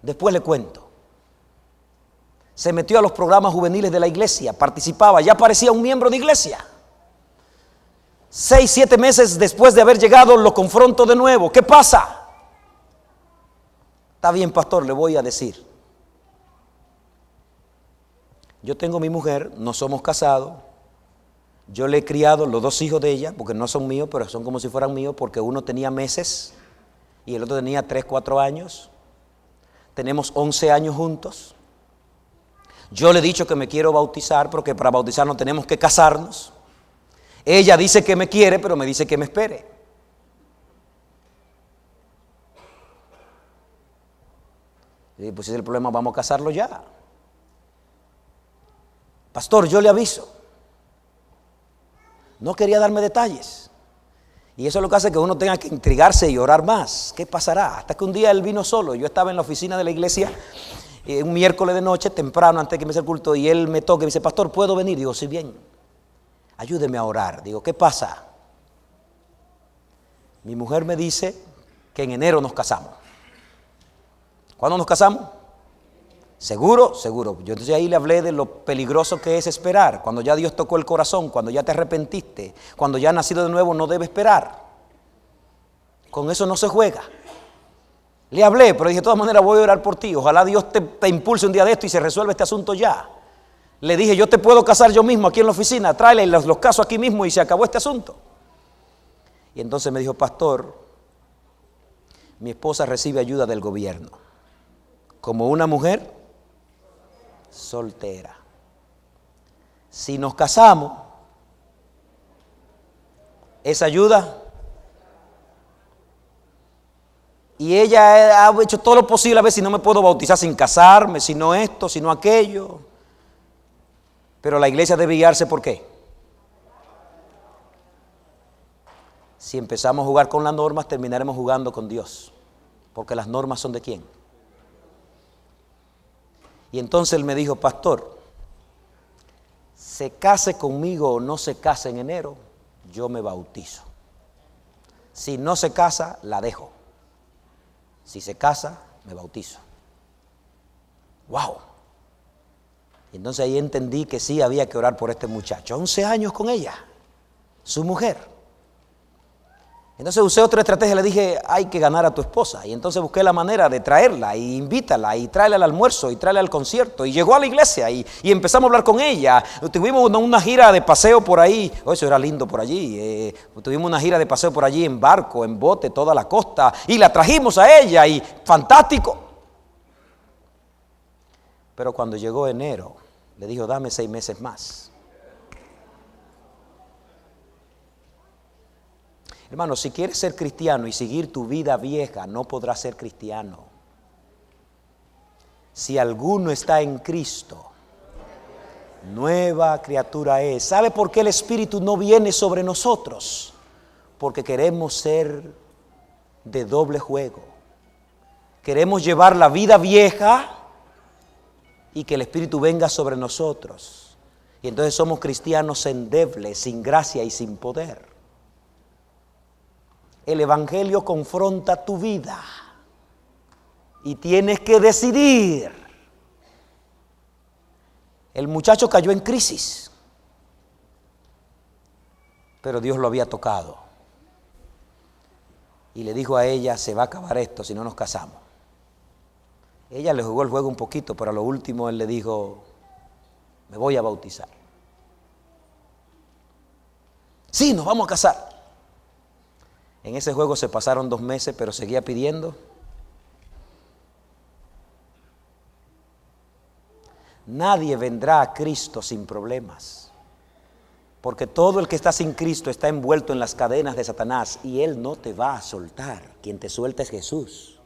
S1: Después le cuento. Se metió a los programas juveniles de la iglesia, participaba, ya parecía un miembro de iglesia. 6, 7 meses después de haber llegado lo confronto de nuevo. ¿Qué pasa? Está bien, pastor, le voy a decir. Yo tengo mi mujer, no somos casados. Yo le he criado los 2 hijos de ella, porque no son míos, pero son como si fueran míos, porque uno tenía meses y el otro tenía 3, 4 años. Tenemos 11 años juntos. Yo le he dicho que me quiero bautizar, porque para bautizarnos tenemos que casarnos. Ella dice que me quiere, pero me dice que me espere. Y pues si es el problema, vamos a casarlo ya. Pastor, yo le aviso. No quería darme detalles. Y eso es lo que hace que uno tenga que intrigarse y orar más. ¿Qué pasará? Hasta que un día él vino solo. Yo estaba en la oficina de la iglesia un miércoles de noche, temprano, antes de que me sea el culto, y él me toca y me dice, pastor, ¿puedo venir? Digo, sí, bien. Ayúdeme a orar. Digo, ¿qué pasa? Mi mujer me dice que en enero nos casamos. ¿Cuándo nos casamos? ¿Seguro? Seguro. Yo entonces ahí le hablé de lo peligroso que es esperar. Cuando ya Dios tocó el corazón, cuando ya te arrepentiste, cuando ya has nacido de nuevo, no debe esperar. Con eso no se juega. Le hablé, pero dije, de todas maneras voy a orar por ti. Ojalá Dios te impulse un día de esto y se resuelva este asunto ya. Le dije, yo te puedo casar yo mismo aquí en la oficina, tráele los casos aquí mismo y se acabó este asunto. Y entonces me dijo, pastor, mi esposa recibe ayuda del gobierno, como una mujer soltera. Si nos casamos, esa ayuda, y ella ha hecho todo lo posible a ver si no me puedo bautizar sin casarme, si no esto, si no aquello. Pero la iglesia debe guiarse ¿por qué? Si empezamos a jugar con las normas, terminaremos jugando con Dios. Porque las normas son ¿de quién? Y entonces él me dijo, pastor, se case conmigo o no se case en enero, yo me bautizo. Si no se casa, la dejo. Si se casa, me bautizo. ¡Wow! Y entonces ahí entendí que sí había que orar por este muchacho. 11 años con ella, su mujer. Entonces usé otra estrategia, le dije, hay que ganar a tu esposa. Y entonces busqué la manera de traerla, y invítala, y tráela al almuerzo, y tráela al concierto. Y llegó a la iglesia, y empezamos a hablar con ella. Tuvimos una gira de paseo por ahí. Oh, eso era lindo por allí. Tuvimos una gira de paseo por allí en barco, en bote, toda la costa. Y la trajimos a ella, y fantástico. Pero cuando llegó enero, le dijo, dame 6 meses más. Hermano, si quieres ser cristiano y seguir tu vida vieja, no podrás ser cristiano. Si alguno está en Cristo, nueva criatura es. ¿Sabe por qué el Espíritu no viene sobre nosotros? Porque queremos ser de doble juego. Queremos llevar la vida vieja y que el Espíritu venga sobre nosotros. Y entonces somos cristianos endebles, sin gracia y sin poder. El Evangelio confronta tu vida y tienes que decidir. El muchacho cayó en crisis, pero Dios lo había tocado y le dijo a ella, se va a acabar esto si no nos casamos. Ella le jugó el juego un poquito, pero a lo último él le dijo, me voy a bautizar. Sí, nos vamos a casar. En ese juego se pasaron 2 meses, pero seguía pidiendo. Nadie vendrá a Cristo sin problemas, porque todo el que está sin Cristo está envuelto en las cadenas de Satanás y Él no te va a soltar. Quien te suelta es Jesús.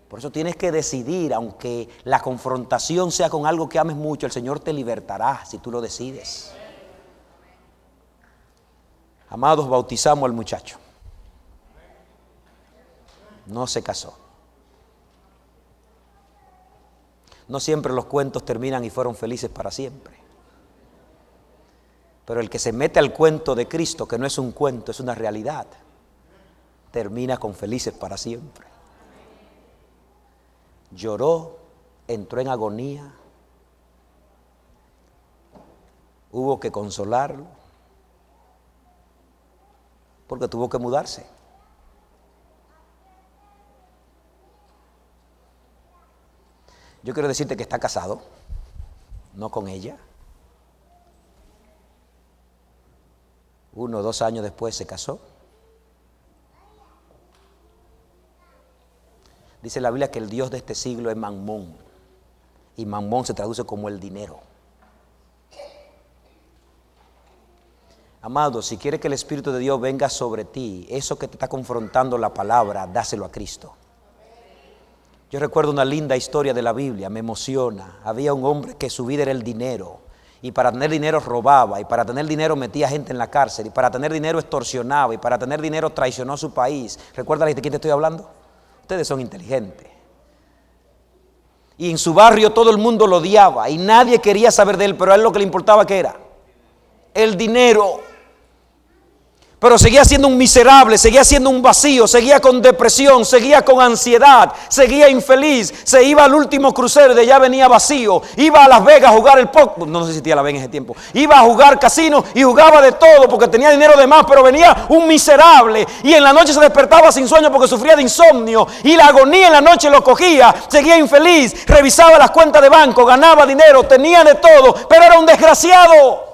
S1: Por eso tienes que decidir, aunque la confrontación sea con algo que ames mucho, el Señor te libertará si tú lo decides. Amados, bautizamos al muchacho. No se casó. No siempre los cuentos terminan y fueron felices para siempre. Pero el que se mete al cuento de Cristo, que no es un cuento, es una realidad, termina con felices para siempre. Lloró, entró en agonía, hubo que consolarlo, porque tuvo que mudarse. Yo quiero decirte que está casado, no con ella. 1 o 2 años después se casó. Dice la Biblia que el Dios de este siglo es Mamón, y Mamón se traduce como el dinero. Amado, si quieres que el Espíritu de Dios venga sobre ti, eso que te está confrontando la palabra, dáselo a Cristo. Yo recuerdo una linda historia de la Biblia, me emociona. Había un hombre que su vida era el dinero, y para tener dinero robaba, y para tener dinero metía gente en la cárcel, y para tener dinero extorsionaba, y para tener dinero traicionó a su país. ¿Recuerdas de quién te estoy hablando? Ustedes son inteligentes. Y en su barrio todo el mundo lo odiaba, y nadie quería saber de él, pero a él lo que le importaba ¿qué era? El dinero. Pero seguía siendo un miserable, seguía siendo un vacío, seguía con depresión, seguía con ansiedad, seguía infeliz. Se iba al último crucero y de allá venía vacío. Iba a Las Vegas a jugar el póker, no existía Las Vegas en ese tiempo. Iba a jugar casino y jugaba de todo porque tenía dinero de más, pero venía un miserable. Y en la noche se despertaba sin sueño porque sufría de insomnio. Y la agonía en la noche lo cogía, seguía infeliz, revisaba las cuentas de banco, ganaba dinero, tenía de todo, pero era un desgraciado.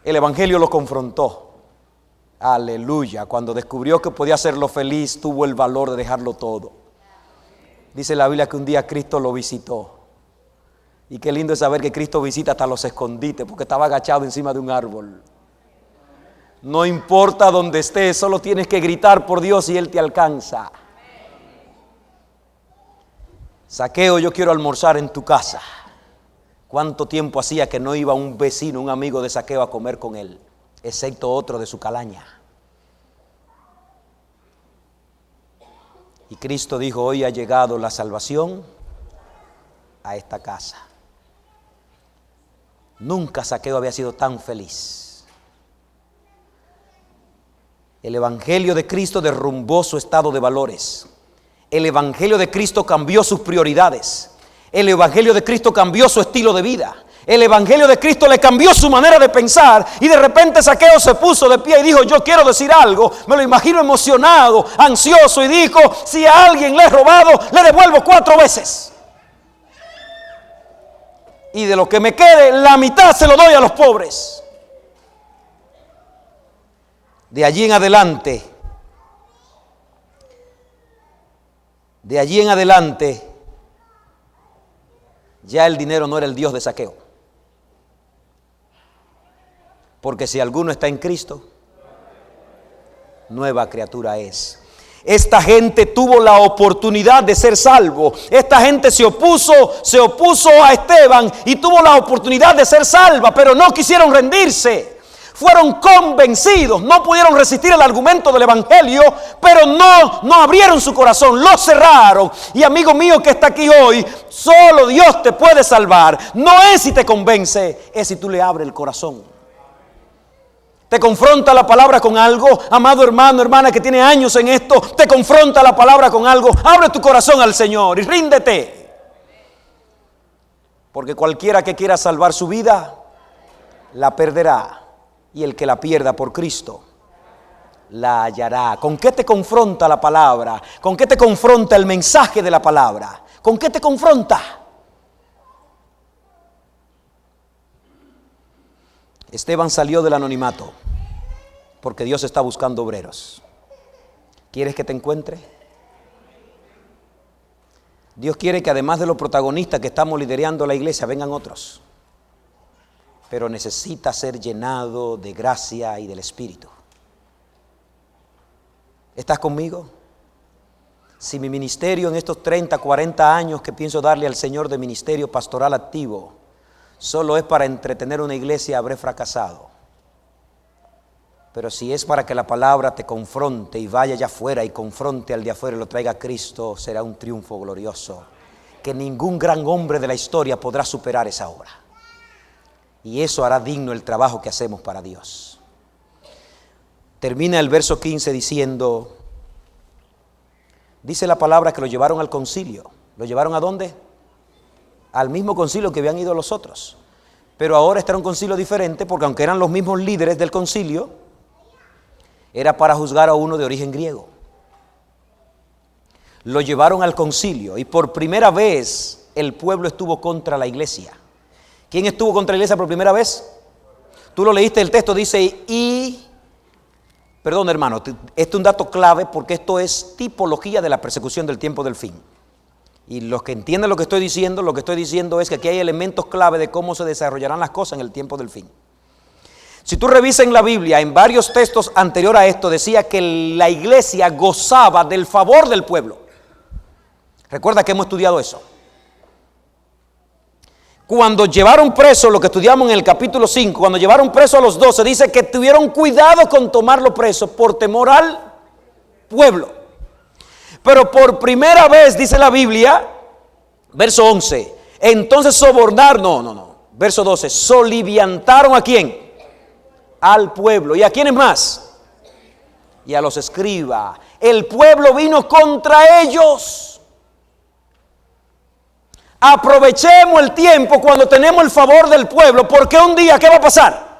S1: El Evangelio lo confrontó. Aleluya. Cuando descubrió que podía hacerlo feliz, tuvo el valor de dejarlo todo. Dice la Biblia que un día Cristo lo visitó. Y qué lindo es saber que Cristo visita hasta los escondites, porque estaba agachado encima de un árbol. No importa dónde estés, solo tienes que gritar por Dios y Él te alcanza. Zaqueo, yo quiero almorzar en tu casa. ¿Cuánto tiempo hacía que no iba un vecino, un amigo de Zaqueo a comer con él? Excepto otro de su calaña. Y Cristo dijo, hoy ha llegado la salvación a esta casa. Nunca Zaqueo había sido tan feliz. El Evangelio de Cristo derrumbó su estado de valores. El Evangelio de Cristo cambió sus prioridades. El Evangelio de Cristo cambió su estilo de vida. El evangelio de Cristo le cambió su manera de pensar y de repente Zaqueo se puso de pie y dijo: yo quiero decir algo. Me lo imagino emocionado, ansioso, y dijo: si a alguien le he robado, le devuelvo 4 veces. Y de lo que me quede, la mitad se lo doy a los pobres. De allí en adelante, ya el dinero no era el Dios de Zaqueo. Porque si alguno está en Cristo, nueva criatura es. Esta gente tuvo la oportunidad de ser salvo. Esta gente se opuso a Esteban y tuvo la oportunidad de ser salva, pero no quisieron rendirse. Fueron convencidos, no pudieron resistir el argumento del evangelio, pero no abrieron su corazón, lo cerraron. Y amigo mío que está aquí hoy, solo Dios te puede salvar. No es si te convence, es si tú le abres el corazón. Te confronta la palabra con algo, amado hermano, hermana que tiene años en esto, te confronta la palabra con algo, abre tu corazón al Señor y ríndete. Porque cualquiera que quiera salvar su vida, la perderá. Y el que la pierda por Cristo, la hallará. ¿Con qué te confronta la palabra? ¿Con qué te confronta el mensaje de la palabra? ¿Con qué te confronta? Esteban salió del anonimato porque Dios está buscando obreros. ¿Quieres que te encuentre? Dios quiere que además de los protagonistas que estamos liderando la iglesia, vengan otros. Pero necesita ser llenado de gracia y del Espíritu. ¿Estás conmigo? Si mi ministerio en estos 30, 40 años que pienso darle al Señor de ministerio pastoral activo solo es para entretener una iglesia, habré fracasado. Pero si es para que la palabra te confronte y vaya allá afuera y confronte al de afuera y lo traiga a Cristo, será un triunfo glorioso que ningún gran hombre de la historia podrá superar esa obra. Y eso hará digno el trabajo que hacemos para Dios. Termina el verso 15 diciendo, dice la palabra que lo llevaron al concilio. ¿Lo llevaron a dónde? Al mismo concilio que habían ido los otros. Pero ahora está en un concilio diferente, porque aunque eran los mismos líderes del concilio, era para juzgar a uno de origen griego. Lo llevaron al concilio y por primera vez el pueblo estuvo contra la iglesia. ¿Quién estuvo contra la iglesia por primera vez? Tú lo leíste, el texto dice perdón hermano, este es un dato clave porque esto es tipología de la persecución del tiempo del fin. Y los que entienden lo que estoy diciendo es que aquí hay elementos clave de cómo se desarrollarán las cosas en el tiempo del fin. Si tú revisas en la Biblia, en varios textos anteriores a esto, decía que la iglesia gozaba del favor del pueblo. Recuerda que hemos estudiado eso. Cuando llevaron preso, lo que estudiamos en el capítulo 5, cuando llevaron preso a los 12, dice que tuvieron cuidado con tomarlo preso por temor al pueblo. Pero por primera vez, dice la Biblia, verso 11, entonces verso 12, soliviantaron ¿a quién? Al pueblo. ¿Y a quiénes más? Y a los escribas. El pueblo vino contra ellos. Aprovechemos el tiempo cuando tenemos el favor del pueblo, porque un día, ¿qué va a pasar?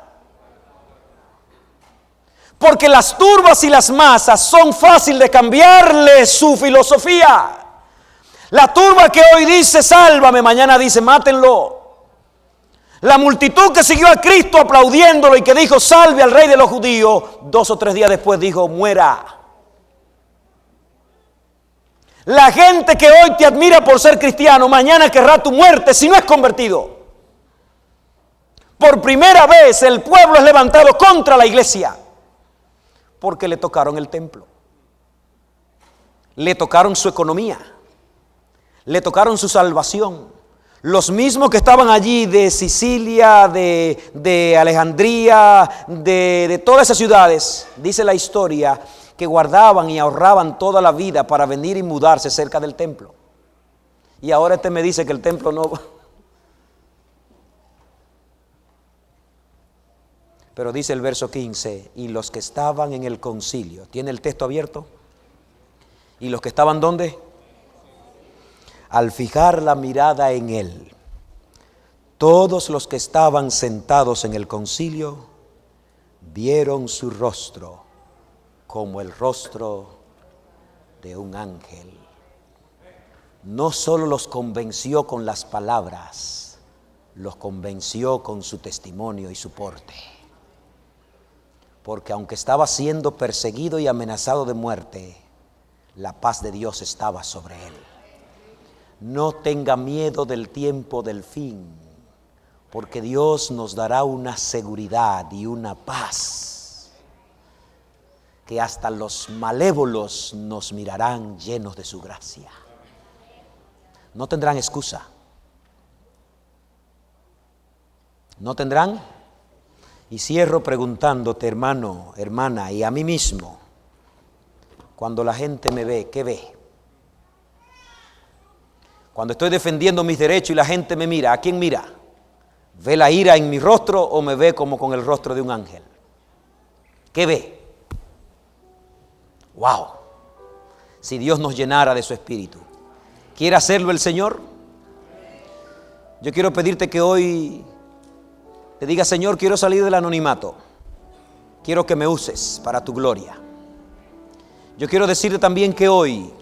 S1: Porque las turbas y las masas son fácil de cambiarle su filosofía. La turba que hoy dice sálvame, mañana dice mátenlo. La multitud que siguió a Cristo aplaudiéndolo y que dijo salve al rey de los judíos, 2 o 3 días después dijo muera. La gente que hoy te admira por ser cristiano, mañana querrá tu muerte si no es convertido. Por primera vez el pueblo es levantado contra la iglesia porque le tocaron el templo, le tocaron su economía, le tocaron su salvación. Los mismos que estaban allí de Sicilia, de Alejandría, de todas esas ciudades, dice la historia, que guardaban y ahorraban toda la vida para venir y mudarse cerca del templo. Y ahora me dice que el templo no. Pero dice el verso 15, y los que estaban en el concilio, ¿tiene el texto abierto? ¿Y los que estaban dónde? Al fijar la mirada en él, todos los que estaban sentados en el concilio vieron su rostro como el rostro de un ángel. No solo los convenció con las palabras, los convenció con su testimonio y su porte. Porque aunque estaba siendo perseguido y amenazado de muerte, la paz de Dios estaba sobre él. No tenga miedo del tiempo del fin, porque Dios nos dará una seguridad y una paz que hasta los malévolos nos mirarán llenos de su gracia. No tendrán excusa. No tendrán. Y cierro preguntándote, hermano, hermana, y a mí mismo, cuando la gente me ve, ¿qué ve? Cuando estoy defendiendo mis derechos y la gente me mira, ¿a quién mira? ¿Ve la ira en mi rostro o me ve como con el rostro de un ángel? ¿Qué ve? ¡Wow! Si Dios nos llenara de su espíritu. ¿Quiere hacerlo el Señor? Yo quiero pedirte que hoy te diga, Señor, quiero salir del anonimato. Quiero que me uses para tu gloria. Yo quiero decirte también que hoy,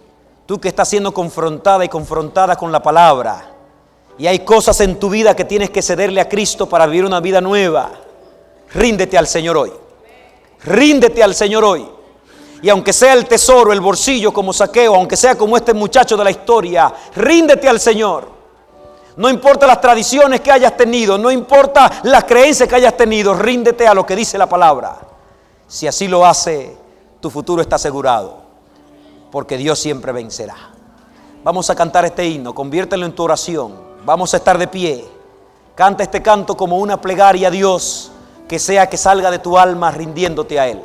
S1: tú que estás siendo confrontada y confrontada con la palabra, y hay cosas en tu vida que tienes que cederle a Cristo para vivir una vida nueva, ríndete al Señor hoy. Ríndete al Señor hoy. Y aunque sea el tesoro, el bolsillo como Zaqueo, aunque sea como este muchacho de la historia, ríndete al Señor. No importa las tradiciones que hayas tenido, no importa las creencias que hayas tenido, ríndete a lo que dice la palabra. Si así lo hace, tu futuro está asegurado, porque Dios siempre vencerá. Vamos a cantar este himno, conviértelo en tu oración. Vamos a estar de pie. Canta este canto como una plegaria a Dios, que sea que salga de tu alma rindiéndote a Él.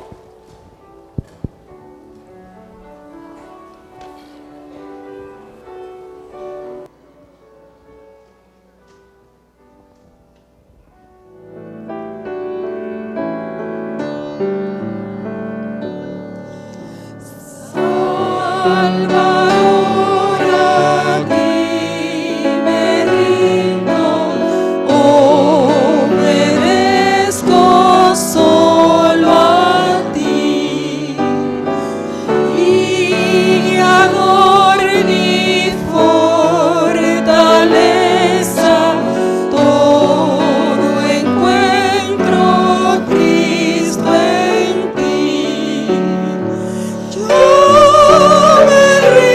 S2: Yo me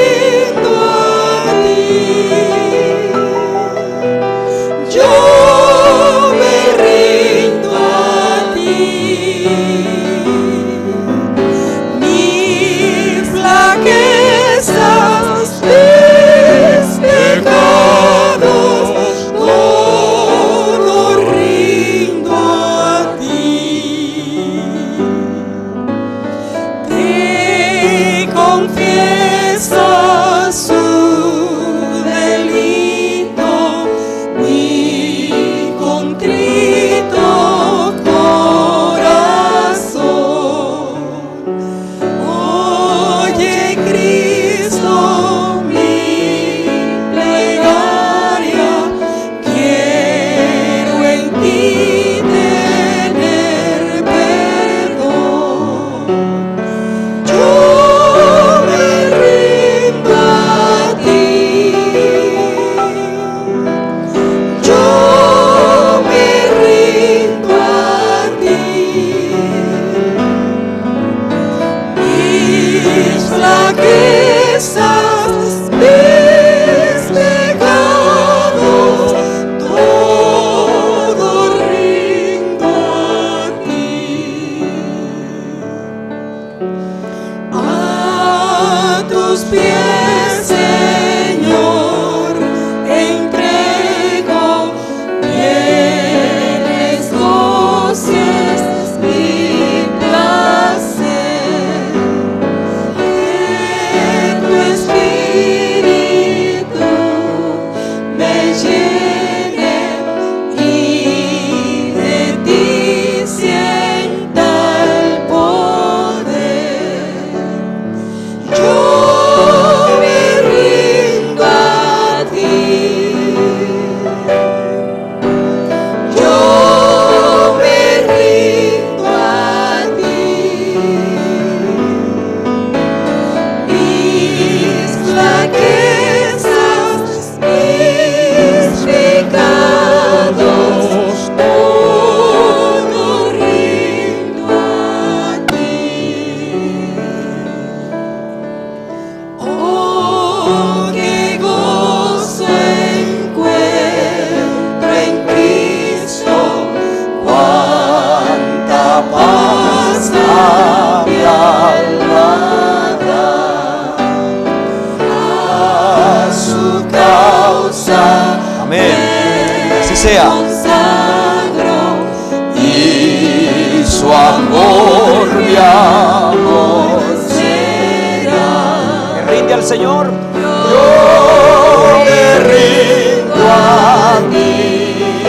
S1: al Señor.
S2: Yo me rindo a ti.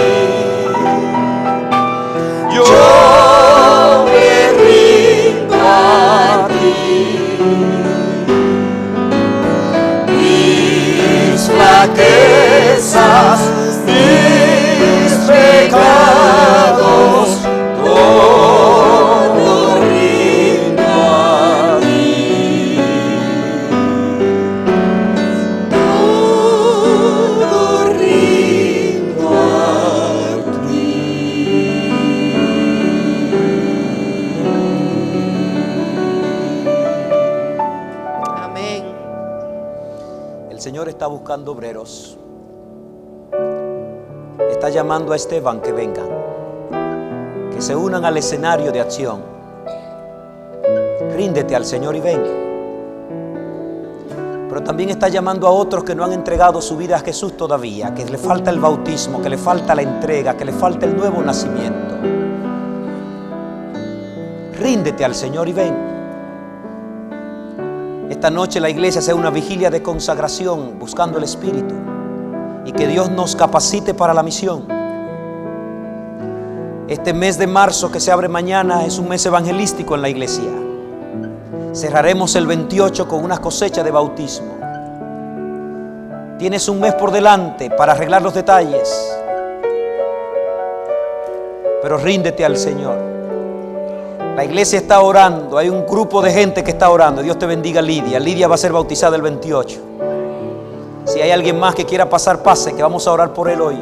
S2: Yo me rindo a ti. Mis flaquezas, mis pecados, todo rindo a ti. Todo rindo a ti.
S3: Amén.
S1: El Señor está buscando obreros. Está llamando a Esteban que vengan, que se unan al escenario de acción. Ríndete al Señor y ven. Pero también está llamando a otros que no han entregado su vida a Jesús todavía, que le falta el bautismo, que le falta la entrega, que le falta el nuevo nacimiento. Ríndete al Señor y ven. Esta noche la iglesia sea una vigilia de consagración, buscando el Espíritu, y que Dios nos capacite para la misión. Este mes de marzo que se abre mañana es un mes evangelístico en la iglesia. Cerraremos el 28 con una cosecha de bautismo. Tienes un mes por delante para arreglar los detalles, pero ríndete al Señor. La iglesia está orando, hay un grupo de gente que está orando. Dios te bendiga, Lidia. Lidia va a ser bautizada el 28. Si hay alguien más que quiera pasar, pase, que vamos a orar por él hoy.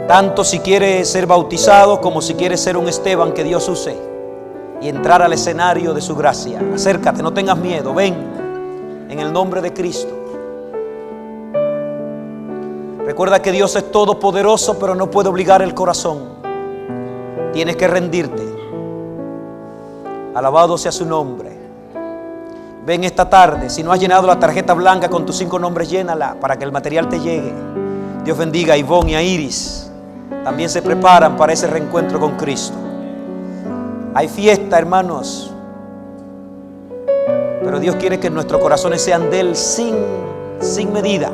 S1: Tanto si quiere ser bautizado como si quiere ser un Esteban que Dios use y entrar al escenario de su gracia. Acércate, no tengas miedo, ven en el nombre de Cristo. Recuerda que Dios es todopoderoso, pero no puede obligar el corazón. Tienes que rendirte. Alabado sea su nombre. Ven esta tarde. Si no has llenado la tarjeta blanca con tus 5 nombres, llénala para que el material te llegue. Dios bendiga a Ivonne y a Iris. También se preparan para ese reencuentro con Cristo. Hay fiesta, hermanos, pero Dios quiere que nuestros corazones sean de Él sin medida.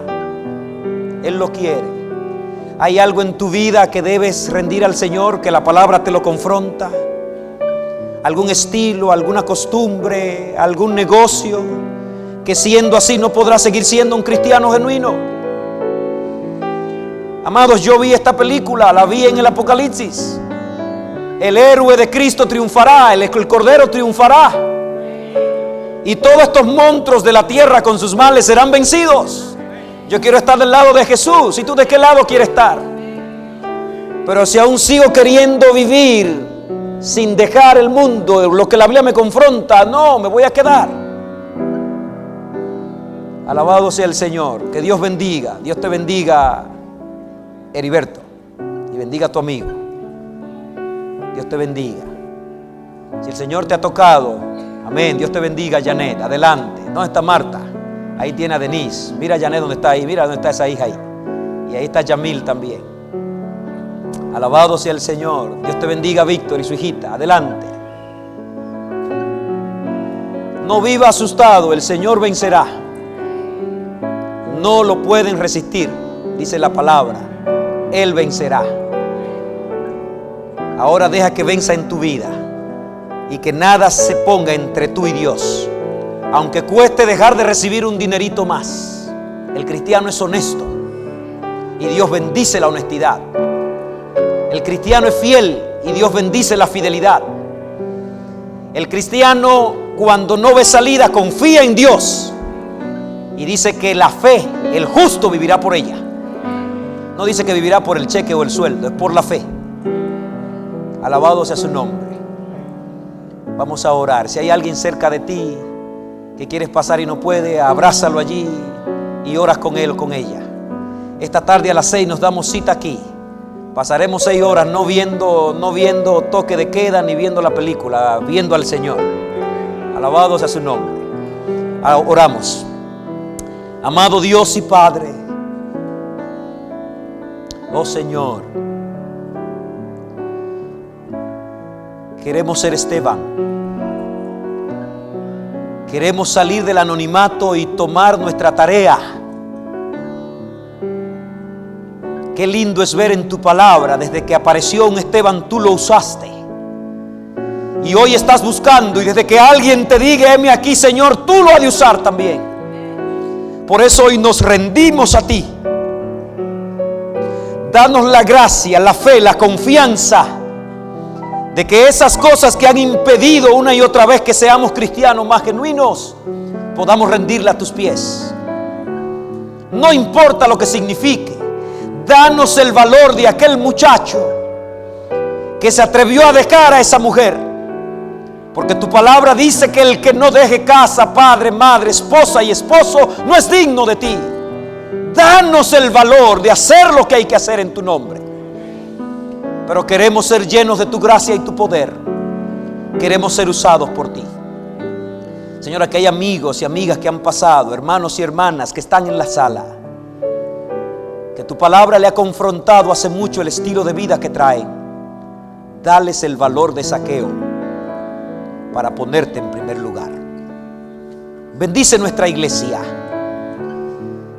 S1: Él lo quiere. Hay algo en tu vida que debes rendir al Señor, que la palabra te lo confronta. Algún estilo, alguna costumbre, algún negocio, que siendo así no podrás seguir siendo un cristiano genuino. Amados, yo vi esta película, la vi en el Apocalipsis. El héroe de Cristo triunfará, el Cordero triunfará. Y todos estos monstruos de la tierra con sus males serán vencidos. Yo quiero estar del lado de Jesús. ¿Y tú de qué lado quieres estar? Pero si aún sigo queriendo vivir sin dejar el mundo, lo que la Biblia me confronta, no, me voy a quedar. Alabado sea el Señor. Que Dios bendiga. Dios te bendiga, Heriberto, y bendiga a tu amigo. Dios te bendiga. Si el Señor te ha tocado, amén, Dios te bendiga, Janet. Adelante. ¿Dónde está Marta? Ahí tiene a Denise. Mira a Janet dónde está ahí. Mira dónde está esa hija ahí. Y ahí está Yamil también. Alabado sea el Señor. Dios te bendiga, Víctor y su hijita. Adelante. No viva asustado. El Señor vencerá. No lo pueden resistir, dice la palabra. Él vencerá. Ahora deja que venza en tu vida y que nada se ponga entre tú y Dios, aunque cueste dejar de recibir un dinerito más. El cristiano es honesto y Dios bendice la honestidad. El cristiano es fiel y Dios bendice la fidelidad. El cristiano, cuando no ve salida, confía en Dios y dice que la fe, el justo vivirá por ella. No dice que vivirá por el cheque o el sueldo, es por la fe. Alabado sea su nombre. Vamos a orar. Si hay alguien cerca de ti que quieres pasar y no puede, abrázalo allí y oras con él o con ella. Esta tarde a las 6 nos damos cita aquí. Pasaremos 6 horas no viendo toque de queda ni viendo la película, viendo al Señor. Alabado sea su nombre. Oramos. Amado Dios y Padre, oh Señor, queremos ser Esteban. Queremos salir del anonimato y tomar nuestra tarea. Qué lindo es ver en tu palabra, desde que apareció un Esteban, tú lo usaste. Y hoy estás buscando, y desde que alguien te diga, heme aquí, Señor, tú lo has de usar también. Por eso hoy nos rendimos a ti. Danos la gracia, la fe, la confianza de que esas cosas que han impedido una y otra vez que seamos cristianos más genuinos, podamos rendirla a tus pies. No importa lo que signifique. Danos el valor de aquel muchacho que se atrevió a dejar a esa mujer. Porque tu palabra dice que el que no deje casa, padre, madre, esposa y esposo, no es digno de ti. Danos el valor de hacer lo que hay que hacer en tu nombre. Pero queremos ser llenos de tu gracia y tu poder. Queremos ser usados por ti. Señor, aquí hay amigos y amigas que han pasado, hermanos y hermanas que están en la sala, que tu palabra le ha confrontado hace mucho el estilo de vida que traen. Dales el valor de Zaqueo para ponerte en primer lugar. Bendice nuestra iglesia.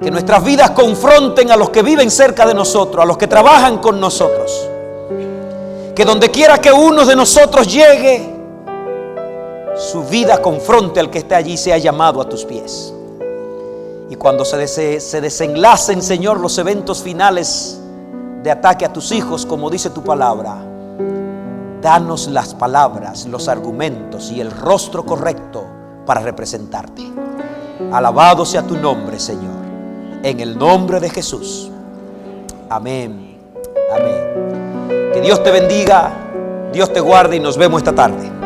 S1: Que nuestras vidas confronten a los que viven cerca de nosotros, a los que trabajan con nosotros. Que donde quiera que uno de nosotros llegue, su vida confronte al que esté allí y sea llamado a tus pies. Y cuando se desenlacen, Señor, los eventos finales de ataque a tus hijos, como dice tu palabra, danos las palabras, los argumentos y el rostro correcto para representarte. Alabado sea tu nombre, Señor. En el nombre de Jesús. Amén. Amén. Que Dios te bendiga, Dios te guarde y nos vemos esta tarde.